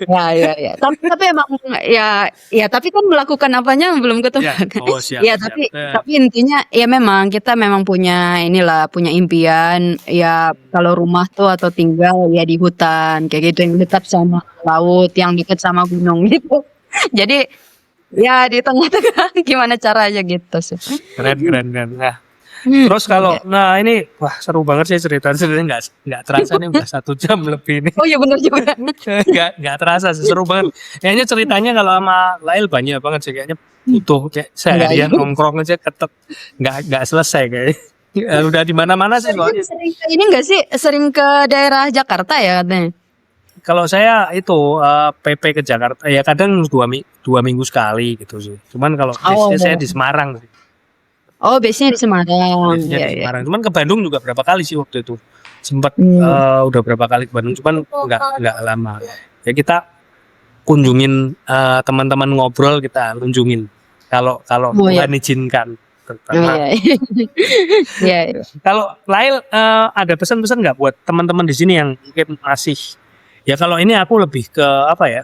Ya. Tapi emang ya tapi kan melakukan apanya belum ketemu. Ya. Oh siap. Ya siap. tapi intinya ya memang kita memang punya punya impian ya kalau rumah tuh atau tinggal ya di hutan kayak gitu yang dekat sama laut, yang dekat sama gunung gitu. Jadi ya di tengah-tengah gimana caranya gitu sih. Keren. Nah, terus kalau ini wah seru banget sih ceritanya nggak terasa nih udah 1 jam lebih nih. Oh iya benar juga. nggak terasa sih, seru banget. Kayaknya ceritanya kalau sama Lail banyak banget sih, kayaknya butuh kayak seharian nongkrong aja ketek nggak selesai kayaknya. Udah di mana-mana sih soalnya. Sering ke ini enggak sih? Sering ke daerah Jakarta ya katanya? Kalau saya itu PP ke Jakarta ya kadang 2 minggu sekali gitu sih. Cuman kalau biasanya saya di Semarang sih. Oh, base-nya di Semarang. Biasanya di Iya. Semarang. Cuman ke Bandung juga berapa kali sih waktu itu. Sempat udah berapa kali ke Bandung, cuman nggak lama. Ya kita kunjungin teman-teman ngobrol, kita kunjungin kalau Tuhan izinkan. Iya. Kalau Lail ada pesan-pesan nggak buat teman-teman di sini yang mungkin masih ya, kalau ini aku lebih ke apa ya,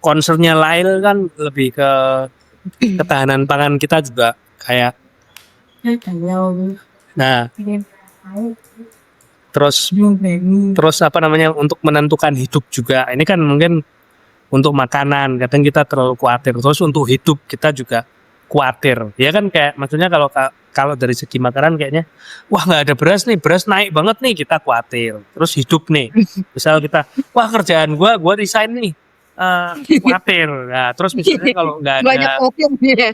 concernnya Lail kan lebih ke ketahanan pangan kita juga kayak nah terus apa namanya untuk menentukan hidup juga, ini kan mungkin untuk makanan kadang kita terlalu khawatir, terus untuk hidup kita juga khawatir ya kan, kayak maksudnya kalau dari segi makanan kayaknya wah nggak ada beras nih, beras naik banget nih, kita khawatir. Terus hidup nih misal kita wah kerjaan gua resign nih, khawatir. Nah terus misalnya kalau nggak ada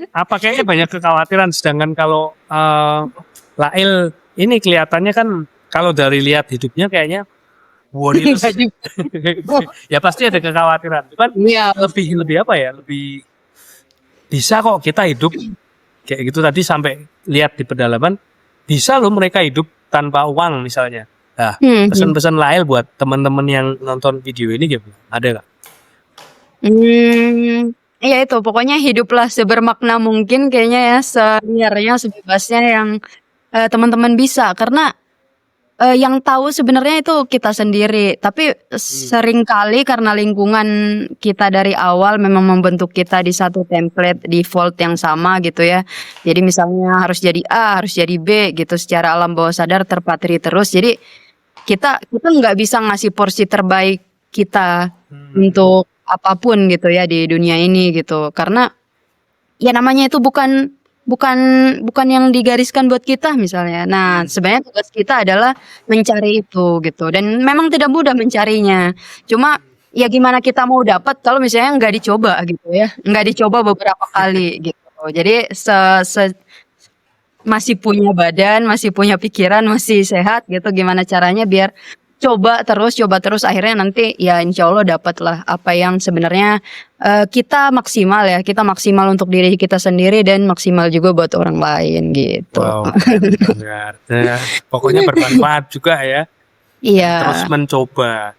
apa kayaknya banyak kekhawatiran, sedangkan kalau Lail ini kelihatannya kan kalau dari lihat hidupnya kayaknya warriors ya pasti ada kekhawatiran, cuman lebih apa ya, lebih bisa kok kita hidup kayak gitu. Tadi sampai lihat di pedalaman bisa loh mereka hidup tanpa uang misalnya. Nah, pesan-pesan Lail buat teman-teman yang nonton video ini gitu, ada nggak? Ya itu pokoknya hiduplah sebermakna mungkin kayaknya ya, seliarnya sebebasnya yang teman-teman bisa, karena yang tahu sebenarnya itu kita sendiri, tapi seringkali karena lingkungan kita dari awal memang membentuk kita di satu template default yang sama gitu ya. Jadi misalnya harus jadi A, harus jadi B gitu, secara alam bawah sadar terpatri terus. Jadi kita nggak bisa ngasih porsi terbaik kita untuk apapun gitu ya di dunia ini gitu. Karena ya namanya itu bukan yang digariskan buat kita misalnya. Nah, sebenarnya tugas kita adalah mencari itu gitu. Dan memang tidak mudah mencarinya. Cuma ya gimana kita mau dapat kalau misalnya nggak dicoba gitu ya. Nggak dicoba beberapa kali gitu. Jadi masih punya badan, masih punya pikiran, masih sehat gitu, gimana caranya biar coba terus akhirnya nanti ya insya Allah dapatlah apa yang sebenarnya kita maksimal untuk diri kita sendiri dan maksimal juga buat orang lain gitu. Wow, benar. Pokoknya bermanfaat juga ya. Iya. Terus mencoba.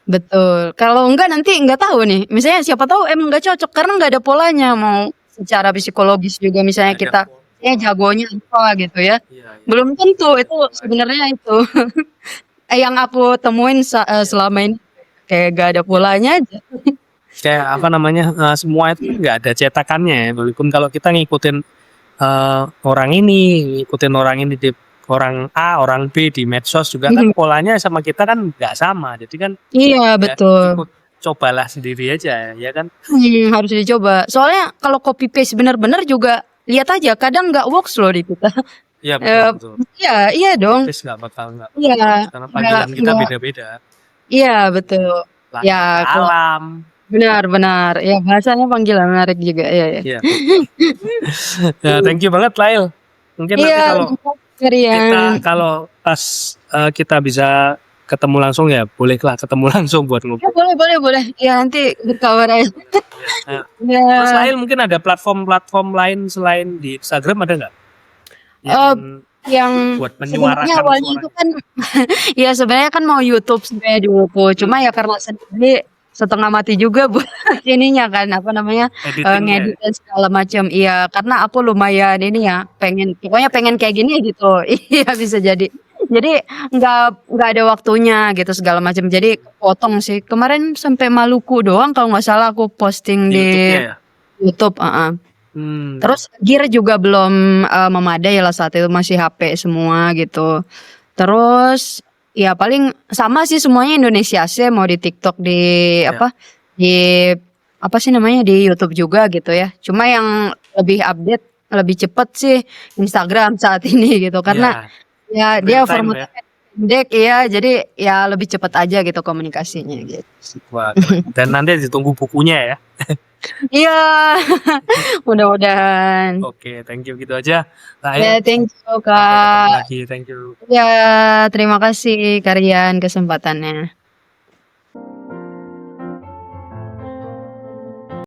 Betul. Kalau enggak nanti enggak tahu nih. Misalnya siapa tahu emang enggak cocok karena enggak ada polanya, mau secara psikologis juga misalnya kita jagonya apa gitu ya. Belum tentu itu sebenarnya itu. Yang aku temuin selama ini kayak gak ada polanya aja. Kayak apa namanya, semua itu nggak ada cetakannya ya. Walaupun kalau kita ngikutin orang ini di orang A, orang B di medsos juga kan polanya sama kita kan nggak sama. Jadi kan iya betul. Cobalah sendiri aja ya kan. Harus dicoba. Soalnya kalau copy paste benar-benar juga lihat aja kadang nggak works loh di kita. Iya Eee, betul. iya dong. Praktis nggak bakal nggak Iya, karena panggilan kita nggak beda-beda. iya betul. Lari ke Ya kalau alam. benar benar, ya bahasanya panggilan menarik juga, iya iya. Iya betul. Ya thank you banget Lail. Mungkin Iya, nanti kalau makasih Rian. pas kita bisa ketemu langsung ya, bolehlah ketemu langsung buat Ya ngobrol. boleh boleh boleh, ya nanti berkabar aja. Nah, terus Ya, Lail mungkin ada platform-platform lain selain di Instagram ada nggak? Yang eee, yang buat sebenarnya menyuarakan awalnya itu suaranya? kan ya sebenarnya kan mau YouTube sebenarnya dulu tuh, cuma ya karena sendiri setengah mati juga buat ininya kan, apa namanya, Editingnya ya? ngedit dan segala macam. Iya, karena aku lumayan ini ya, pokoknya pengen kayak gini gitu. Iya bisa jadi. Jadi nggak ada waktunya gitu segala macam, jadi kepotong sih. Kemarin sampai Maluku doang kalau nggak salah aku posting Di di YouTube-nya ya? YouTube, heeh. Hmm, Terus gear juga belum, memadai lah saat itu, masih HP semua gitu. Terus ya paling sama sih semuanya Indonesia sih, mau di TikTok, di ya, apa, di apa sih namanya, di YouTube juga gitu ya. Cuma yang lebih update, lebih cepet sih Instagram saat ini gitu. Karena ya, ya real dia time ya. formatnya pendek ya, jadi ya lebih cepet aja gitu komunikasinya gitu. Wah, keren. Dan nanti ditunggu bukunya ya. Iya, mudah-mudahan. Oke, thank you gitu aja. Ya, Lail, thank you sampai ketemu Kak. lagi. Thank you. Ya, terima kasih Kak Rian kesempatannya.